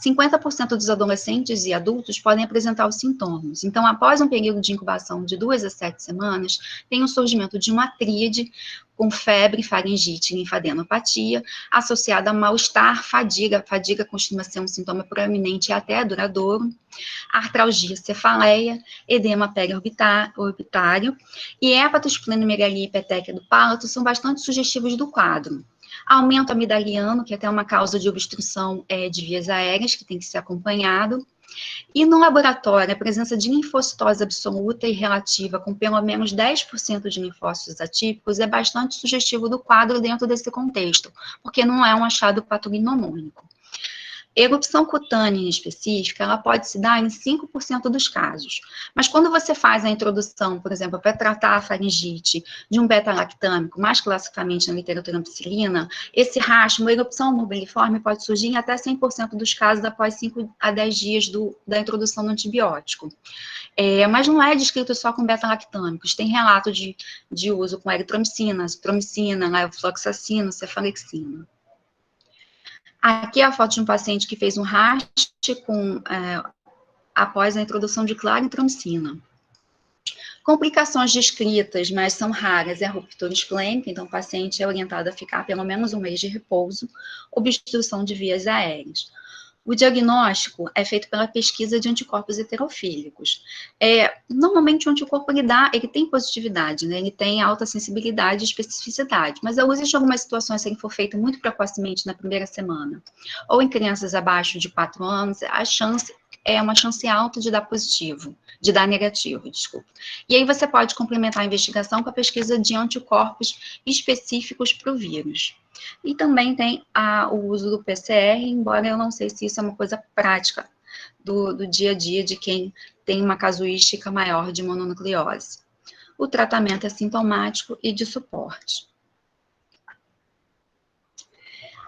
G: 50% dos adolescentes e adultos podem apresentar os sintomas. Então, após um período de incubação de 2 a 7 semanas, tem o surgimento de uma tríade com febre, faringite e linfadenopatia, associada a mal-estar, fadiga. Fadiga costuma ser um sintoma proeminente e até duradouro. Artralgia, cefaleia, edema periorbitário e hepatosplenomegalia e petequia do palato são bastante sugestivos do quadro. Aumento amidaliano, que é até uma causa de obstrução de vias aéreas, que tem que ser acompanhado. E no laboratório, a presença de linfocitose absoluta e relativa, com pelo menos 10% de linfócitos atípicos, é bastante sugestivo do quadro dentro desse contexto, porque não é um achado patognomônico. Erupção cutânea específica, ela pode se dar em 5% dos casos. Mas quando você faz a introdução, por exemplo, para tratar a faringite de um beta-lactâmico, mais classicamente na literatura ampicilina, esse rash, uma erupção morbiliforme, pode surgir em até 100% dos casos após 5 a 10 dias da introdução do antibiótico. Mas não é descrito só com beta-lactâmicos, tem relato de uso com eritromicina, azitromicina, levofloxacina, cefalexina. Aqui é a foto de um paciente que fez um rash após a introdução de claritromicina. Complicações descritas, mas são raras, é a ruptura esplênica, então o paciente é orientado a ficar pelo menos um mês de repouso, obstrução de vias aéreas. O diagnóstico é feito pela pesquisa de anticorpos heterofílicos. Normalmente o anticorpo ele tem positividade, né? Ele tem alta sensibilidade e especificidade, mas existe algumas situações, se ele for feito muito precocemente na primeira semana, ou em crianças abaixo de 4 anos, a chance é uma chance alta de dar positivo, de dar negativo, desculpa. E aí você pode complementar a investigação com a pesquisa de anticorpos específicos para o vírus. E também tem o uso do PCR, embora eu não sei se isso é uma coisa prática do dia a dia de quem tem uma casuística maior de mononucleose. O tratamento é sintomático e de suporte.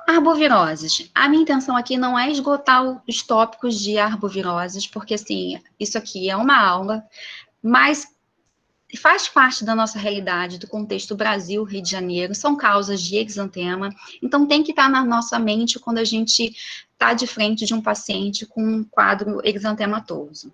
G: Arboviroses. A minha intenção aqui não é esgotar os tópicos de arboviroses, porque, assim, isso aqui é uma aula, mas faz parte da nossa realidade, do contexto Brasil, Rio de Janeiro, são causas de exantema, então tem que estar na nossa mente quando a gente está de frente de um paciente com um quadro exantematoso.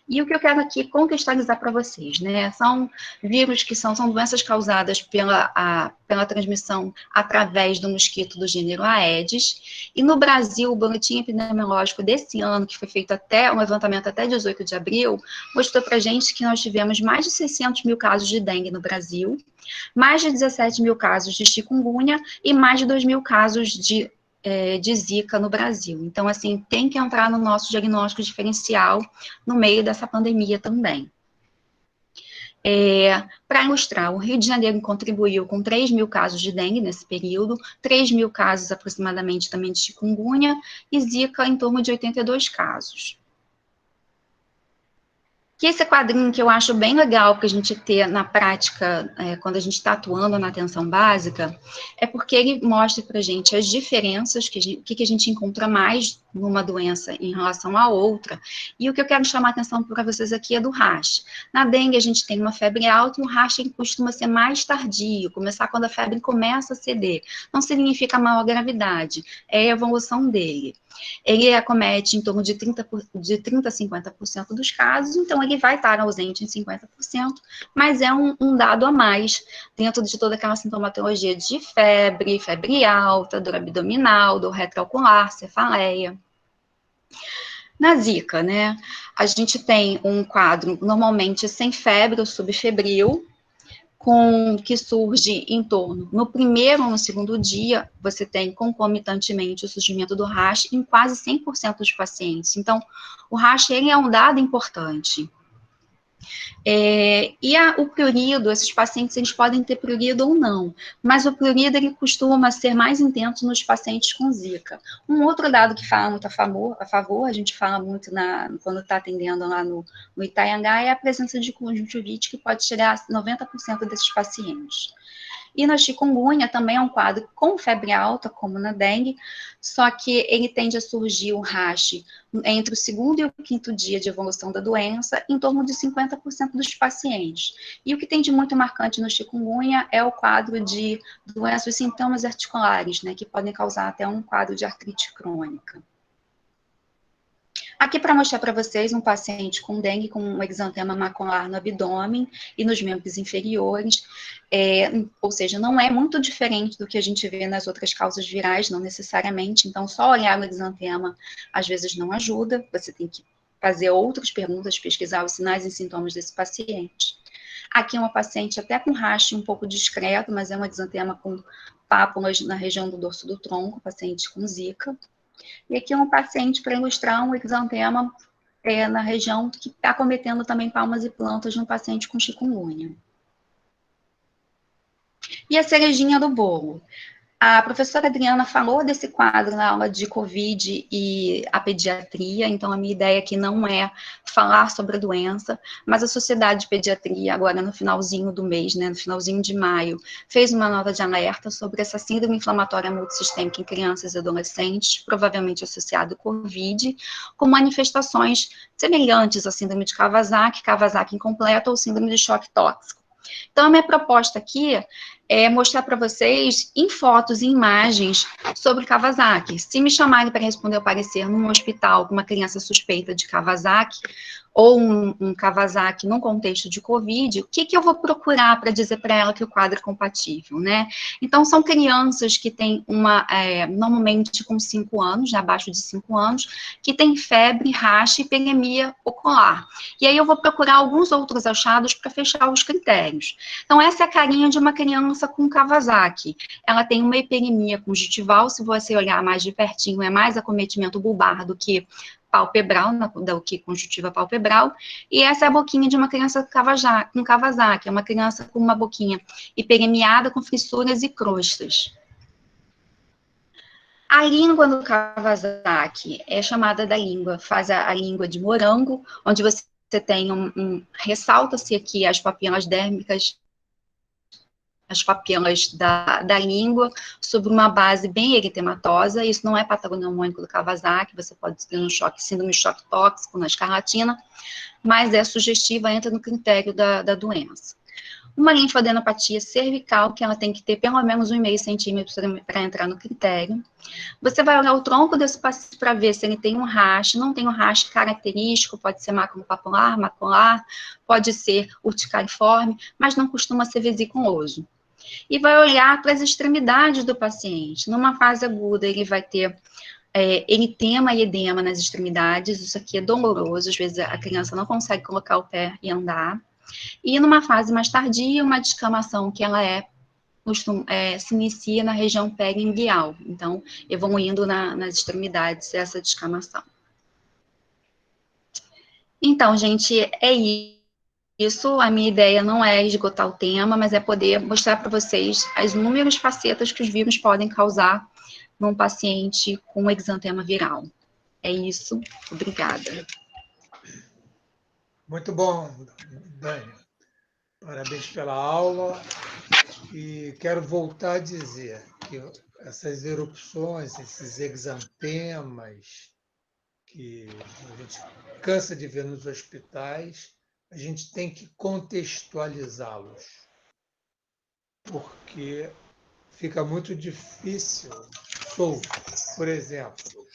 G: E o que eu quero aqui contextualizar para vocês, né, são vírus que são doenças causadas pela transmissão através do mosquito do gênero Aedes, e no Brasil, o boletim epidemiológico desse ano, que foi feito um levantamento até 18 de abril, mostrou para a gente que nós tivemos mais de 600 mil casos de dengue no Brasil, mais de 17 mil casos de chikungunya e mais de 2 mil casos de Zika no Brasil. Então, assim, tem que entrar no nosso diagnóstico diferencial no meio dessa pandemia também. Para ilustrar, o Rio de Janeiro contribuiu com 3 mil casos de dengue nesse período, 3 mil casos aproximadamente também de chikungunya e Zika em torno de 82 casos. Que esse quadrinho que eu acho bem legal para a gente ter na prática, quando a gente está atuando na atenção básica, é porque ele mostra para a gente as diferenças, que a gente encontra mais numa doença em relação à outra, e o que eu quero chamar a atenção para vocês aqui é do rash. Na dengue a gente tem uma febre alta e o rash costuma ser mais tardio, começar quando a febre começa a ceder. Não significa maior gravidade, é a evolução dele. Ele acomete em torno de 30 a 50% dos casos, então ele vai estar ausente em 50%, mas é um dado a mais dentro de toda aquela sintomatologia de febre alta, dor abdominal, dor retroauricular, cefaleia. Na Zika, né, a gente tem um quadro normalmente sem febre ou subfebril, que surge em torno, no primeiro ou no segundo dia, você tem concomitantemente o surgimento do rash em quase 100% dos pacientes. Então, o rash ele é um dado importante. O prurido, esses pacientes eles podem ter prurido ou não, mas o prurido ele costuma ser mais intenso nos pacientes com Zika. Um outro dado que fala muito a favor, a gente fala muito quando está atendendo lá no Itanhangá, é a presença de conjuntivite, que pode chegar a 90% desses pacientes. E na chikungunya também é um quadro com febre alta, como na dengue, só que ele tende a surgir um rash entre o segundo e o quinto dia de evolução da doença, em torno de 50% dos pacientes. E o que tem de muito marcante no chikungunya é o quadro de doenças e sintomas articulares, né, que podem causar até um quadro de artrite crônica. Aqui para mostrar para vocês um paciente com dengue com um exantema macular no abdômen e nos membros inferiores, ou seja, não é muito diferente do que a gente vê nas outras causas virais, não necessariamente, então só olhar no exantema às vezes não ajuda, você tem que fazer outras perguntas, pesquisar os sinais e sintomas desse paciente. Aqui é uma paciente até com rash um pouco discreto, mas é um exantema com pápulas na região do dorso do tronco, paciente com Zika. E aqui é um paciente para ilustrar um exantema na região que está cometendo também palmas e plantas no paciente com chikungunya. E a cerejinha do bolo. A professora Adriana falou desse quadro na aula de Covid e a pediatria, então a minha ideia aqui não é falar sobre a doença, mas a Sociedade de Pediatria, agora no finalzinho do mês, né, no finalzinho de maio, fez uma nota de alerta sobre essa síndrome inflamatória multissistêmica em crianças e adolescentes, provavelmente associada ao Covid, com manifestações semelhantes à síndrome de Kawasaki, Kawasaki incompleta ou síndrome de choque tóxico. Então, a minha proposta aqui é mostrar para vocês, em fotos e imagens, sobre Kawasaki. Se me chamarem para responder ao parecer num hospital com uma criança suspeita de Kawasaki, ou um Kawasaki num contexto de Covid, o que eu vou procurar para dizer para ela que o quadro é compatível, né? Então, são crianças que têm normalmente com 5 anos, né, abaixo de 5 anos, que tem febre, racha e hiperemia ocular. E aí eu vou procurar alguns outros achados para fechar os critérios. Então, essa é a carinha de uma criança com Kawasaki. Ela tem uma hiperemia conjuntival, se você olhar mais de pertinho, é mais acometimento bulbar do que palpebral, do que conjuntiva palpebral, e essa é a boquinha de uma criança com Kawasaki, é uma criança com uma boquinha hiperemiada, com fissuras e crostas. A língua do Kawasaki é chamada da língua, faz a língua de morango, onde você tem ressalta-se aqui as papilas dérmicas, as papilas da língua, sobre uma base bem eritematosa. Isso não é patognomônico do Kawasaki, você pode ter síndrome de choque tóxico na escarlatina, mas é sugestiva, entra no critério da doença. Uma linfadenopatia cervical, que ela tem que ter pelo menos 1,5 centímetros para entrar no critério. Você vai olhar o tronco desse paciente para ver se ele tem um rash, não tem um rash característico, pode ser maculopapular, macular, pode ser urticariforme, mas não costuma ser vesiculoso. E vai olhar para as extremidades do paciente. Numa fase aguda, ele vai ter eritema e edema nas extremidades, isso aqui é doloroso, às vezes a criança não consegue colocar o pé e andar. E numa fase mais tardia, uma descamação que ela se inicia na região periinguinal, então evoluindo nas extremidades essa descamação. Então, gente, é isso. A minha ideia não é esgotar o tema, mas é poder mostrar para vocês as inúmeras facetas que os vírus podem causar num paciente com exantema viral. É isso. Obrigada.
B: Muito bom, Dani. Parabéns pela aula. E quero voltar a dizer que essas erupções, esses exantemas que a gente cansa de ver nos hospitais, a gente tem que contextualizá-los, porque fica muito difícil solto. Por exemplo,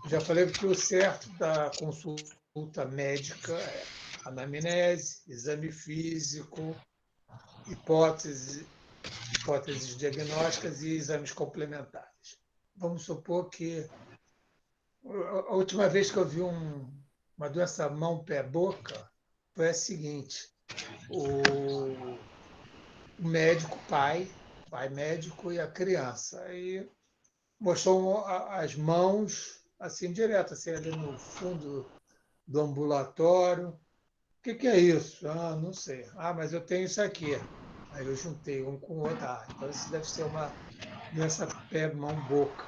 B: já falei que o certo da consulta médica é anamnese, exame físico, hipóteses diagnósticas e exames complementares. Vamos supor que a última vez que eu vi uma doença mão-pé-boca foi a seguinte: o médico, pai médico e a criança, aí mostrou as mãos assim direto, assim, ali no fundo do ambulatório. O que é isso? Ah, não sei. Ah, mas eu tenho isso aqui. Aí eu juntei um com o outro. Ah, então isso deve ser uma doença pé-mão-boca.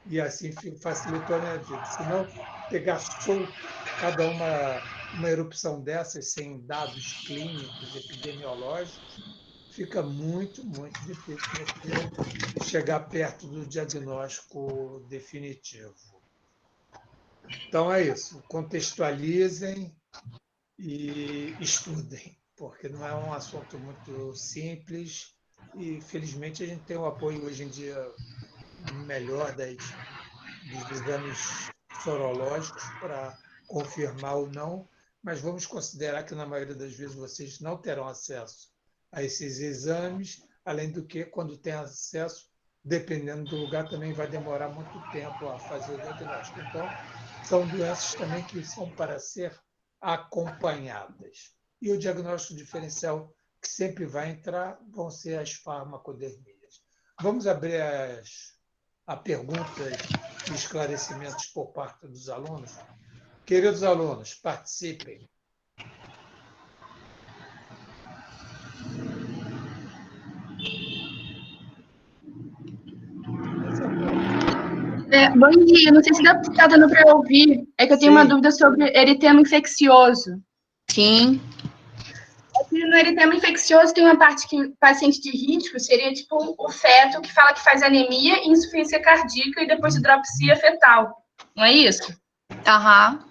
B: E assim facilitou a minha vida. Se não pegar solto cada uma erupção dessas, sem dados clínicos, epidemiológicos, fica muito, muito difícil você chegar perto do diagnóstico definitivo. Então é isso. Contextualizem e estudem, porque não é um assunto muito simples e, felizmente, a gente tem o apoio hoje em dia melhor dos exames sorológicos para confirmar ou não, mas vamos considerar que, na maioria das vezes, vocês não terão acesso a esses exames, além do que, quando tem acesso, dependendo do lugar, também vai demorar muito tempo a fazer o diagnóstico. Então, são doenças também que são para ser acompanhadas. E o diagnóstico diferencial que sempre vai entrar vão ser as farmacodermias. Vamos abrir a perguntas e esclarecimentos por parte dos alunos. Queridos alunos, participem.
H: Bom dia, não sei se está dando para ouvir, é que eu tenho uma dúvida sobre eritema infeccioso.
G: Sim.
H: No eritema infeccioso tem uma parte que paciente de risco seria tipo o feto que fala que faz anemia, insuficiência cardíaca e depois hidropsia fetal, não é isso?
G: Aham.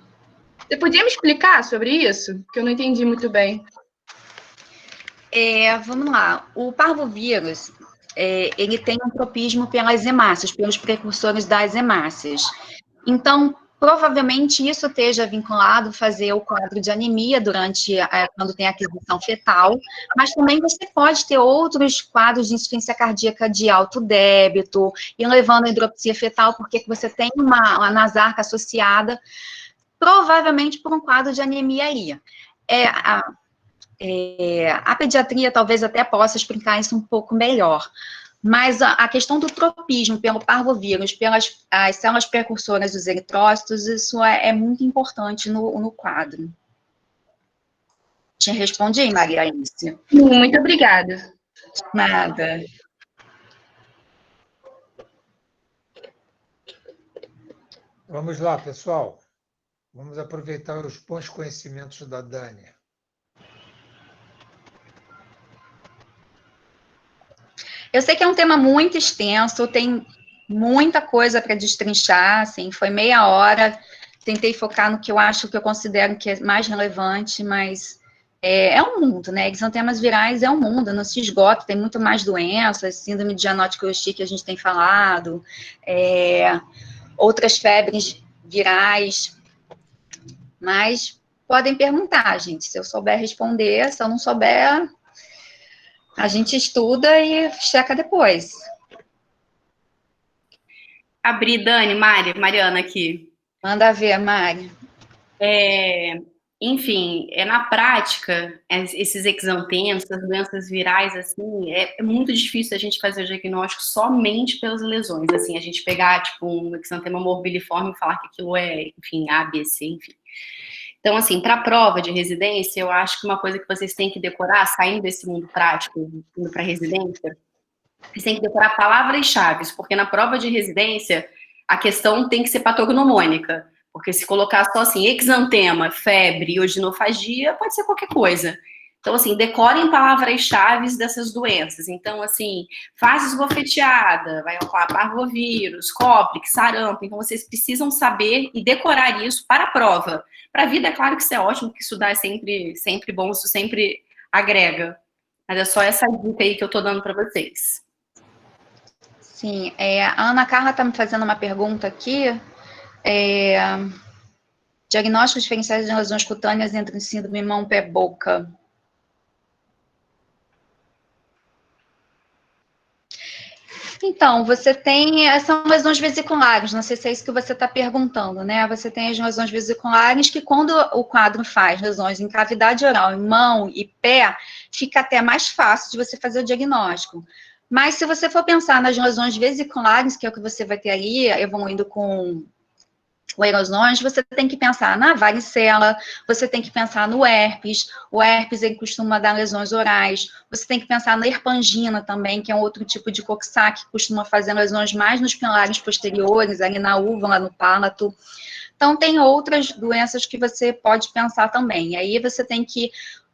H: Você podia me explicar sobre isso? Porque eu não entendi muito bem.
G: Vamos lá. O parvovírus, ele tem um tropismo pelas hemácias, pelos precursores das hemácias. Então, Provavelmente isso esteja vinculado a fazer o quadro de anemia quando tem aquisição fetal, mas também você pode ter outros quadros de insuficiência cardíaca de alto débito, e levando a hidropsia fetal, porque você tem uma nasarca associada, provavelmente por um quadro de anemia aí. A pediatria talvez até possa explicar isso um pouco melhor. Mas a questão do tropismo pelo parvovírus, pelas as células precursoras dos eritrócitos, isso é muito importante no quadro. Te respondi, Maria Alice?
H: Muito obrigada.
G: Nada.
B: Vamos lá, pessoal. Vamos aproveitar os bons conhecimentos da Dânia.
G: Eu sei que é um tema muito extenso, tem muita coisa para destrinchar, assim, foi meia hora, tentei focar no que eu considero que é mais relevante, mas é um mundo, né? Exantemas virais é um mundo, não se esgota, tem muito mais doenças, síndrome de Janot-Crosty que a gente tem falado, outras febres virais, mas podem perguntar, gente, se eu souber responder, se eu não souber, a gente estuda e checa depois.
A: Abri, Dani, Mariana aqui.
G: Manda ver, Mari.
A: Enfim, na prática, esses exantemas, essas doenças virais, assim, é muito difícil a gente fazer o diagnóstico somente pelas lesões. Assim, a gente pegar, tipo, um exantema morbiliforme e falar que aquilo é, enfim, A, B, C, enfim. Então, assim, para a prova de residência, eu acho que uma coisa que vocês têm que decorar, saindo desse mundo prático, indo para residência, vocês têm que decorar palavras-chave, porque na prova de residência, a questão tem que ser patognomônica, porque se colocar só assim, exantema, febre e odinofagia, pode ser qualquer coisa. Então, assim, decorem palavras-chave dessas doenças. Então, assim, fase esbofeteada, vai falar parvovírus, cóplice, sarampo. Então, vocês precisam saber e decorar isso para a prova. Para a vida, é claro que isso é ótimo, porque estudar é sempre bom, isso sempre agrega. Mas é só essa dica aí que eu estou dando para vocês.
G: Sim, a Ana Carla está me fazendo uma pergunta aqui. Diagnósticos diferenciais de lesões cutâneas entre síndrome mão, pé, boca. Então, você tem, são lesões vesiculares, não sei se é isso que você está perguntando, né? Você tem as lesões vesiculares que quando o quadro faz lesões em cavidade oral, em mão e pé, fica até mais fácil de você fazer o diagnóstico. Mas se você for pensar nas lesões vesiculares, que é o que você vai ter ali, evoluindo com erosões, você tem que pensar na varicela, você tem que pensar no herpes, o herpes ele costuma dar lesões orais, você tem que pensar na herpangina também, que é um outro tipo de coxsackie, que costuma fazer lesões mais nos pilares posteriores, ali na úvula, no pálato. Então, tem outras doenças que você pode pensar também, aí você tem que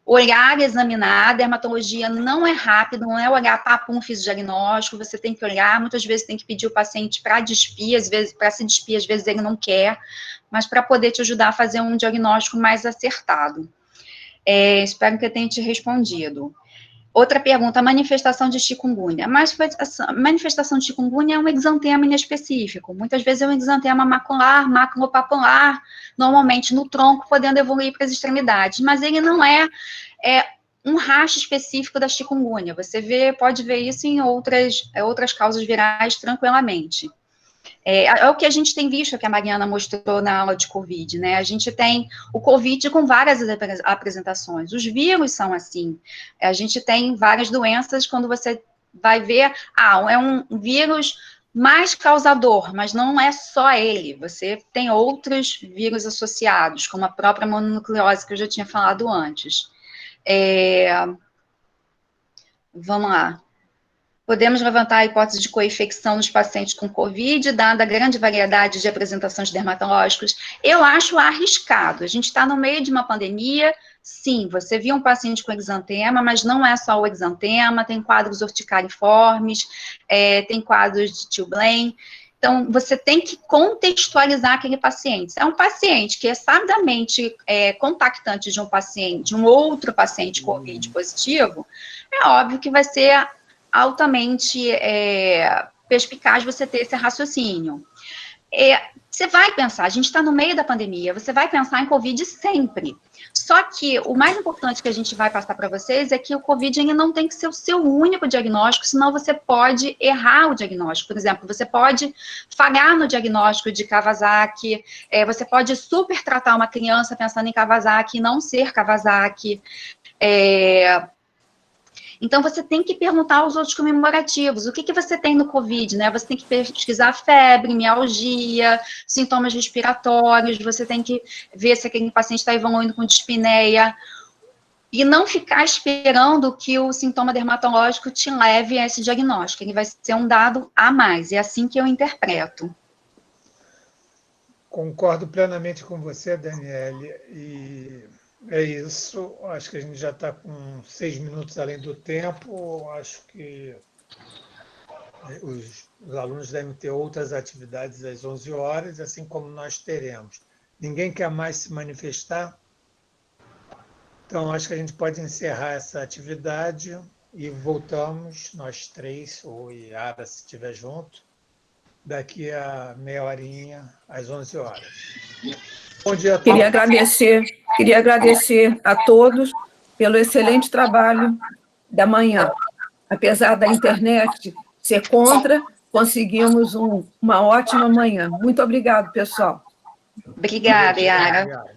G: olhar, examinar, a dermatologia não é rápido, não é olhar, papum, fiz o diagnóstico, você tem que olhar, muitas vezes tem que pedir o paciente para despir, às vezes, para se despir, às vezes ele não quer, mas para poder te ajudar a fazer um diagnóstico mais acertado. Espero que eu tenha te respondido. Outra pergunta, manifestação de chikungunya. A manifestação de chikungunya é um exantema inespecífico. Muitas vezes é um exantema macular, maculopapular, normalmente no tronco, podendo evoluir para as extremidades. Mas ele não é um racho específico da chikungunya. Você pode ver isso em outras causas virais tranquilamente. É o que a gente tem visto, que a Mariana mostrou na aula de Covid, né? A gente tem o Covid com várias apresentações. Os vírus são assim. A gente tem várias doenças, quando você vai ver, é um vírus mais causador, mas não é só ele. Você tem outros vírus associados, como a própria mononucleose, que eu já tinha falado antes. Vamos lá. Podemos levantar a hipótese de coinfecção nos pacientes com Covid, dada a grande variedade de apresentações dermatológicas. Eu acho arriscado. A gente está no meio de uma pandemia. Sim, você viu um paciente com exantema, mas não é só o exantema, tem quadros urticariformes, tem quadros de Tilleblain. Então, você tem que contextualizar aquele paciente. Se é um paciente que é sabidamente contactante de um outro paciente Covid positivo, é óbvio que vai ser altamente perspicaz você ter esse raciocínio. Você vai pensar, a gente está no meio da pandemia, você vai pensar em Covid sempre. Só que o mais importante que a gente vai passar para vocês é que o Covid ainda não tem que ser o seu único diagnóstico, senão você pode errar o diagnóstico. Por exemplo, você pode falhar no diagnóstico de Kawasaki, você pode super tratar uma criança pensando em Kawasaki e não ser Kawasaki. Então, você tem que perguntar aos outros comemorativos, o que você tem no Covid, né? Você tem que pesquisar febre, mialgia, sintomas respiratórios, você tem que ver se aquele paciente está evoluindo com dispneia, e não ficar esperando que o sintoma dermatológico te leve a esse diagnóstico, ele vai ser um dado a mais, é assim que eu interpreto.
B: Concordo plenamente com você, Daniele, e é isso. Acho que a gente já está com 6 minutos além do tempo. Acho que os alunos devem ter outras atividades às 11 horas, assim como nós teremos. Ninguém quer mais se manifestar? Então, acho que a gente pode encerrar essa atividade e voltamos, nós três, ou Yara, se estiver junto, daqui a meia horinha, às 11 horas. Bom dia a todos.
F: Queria agradecer a todos pelo excelente trabalho da manhã. Apesar da internet ser contra, conseguimos uma ótima manhã. Muito obrigado, pessoal.
G: Obrigada, Yara.
B: Obrigado.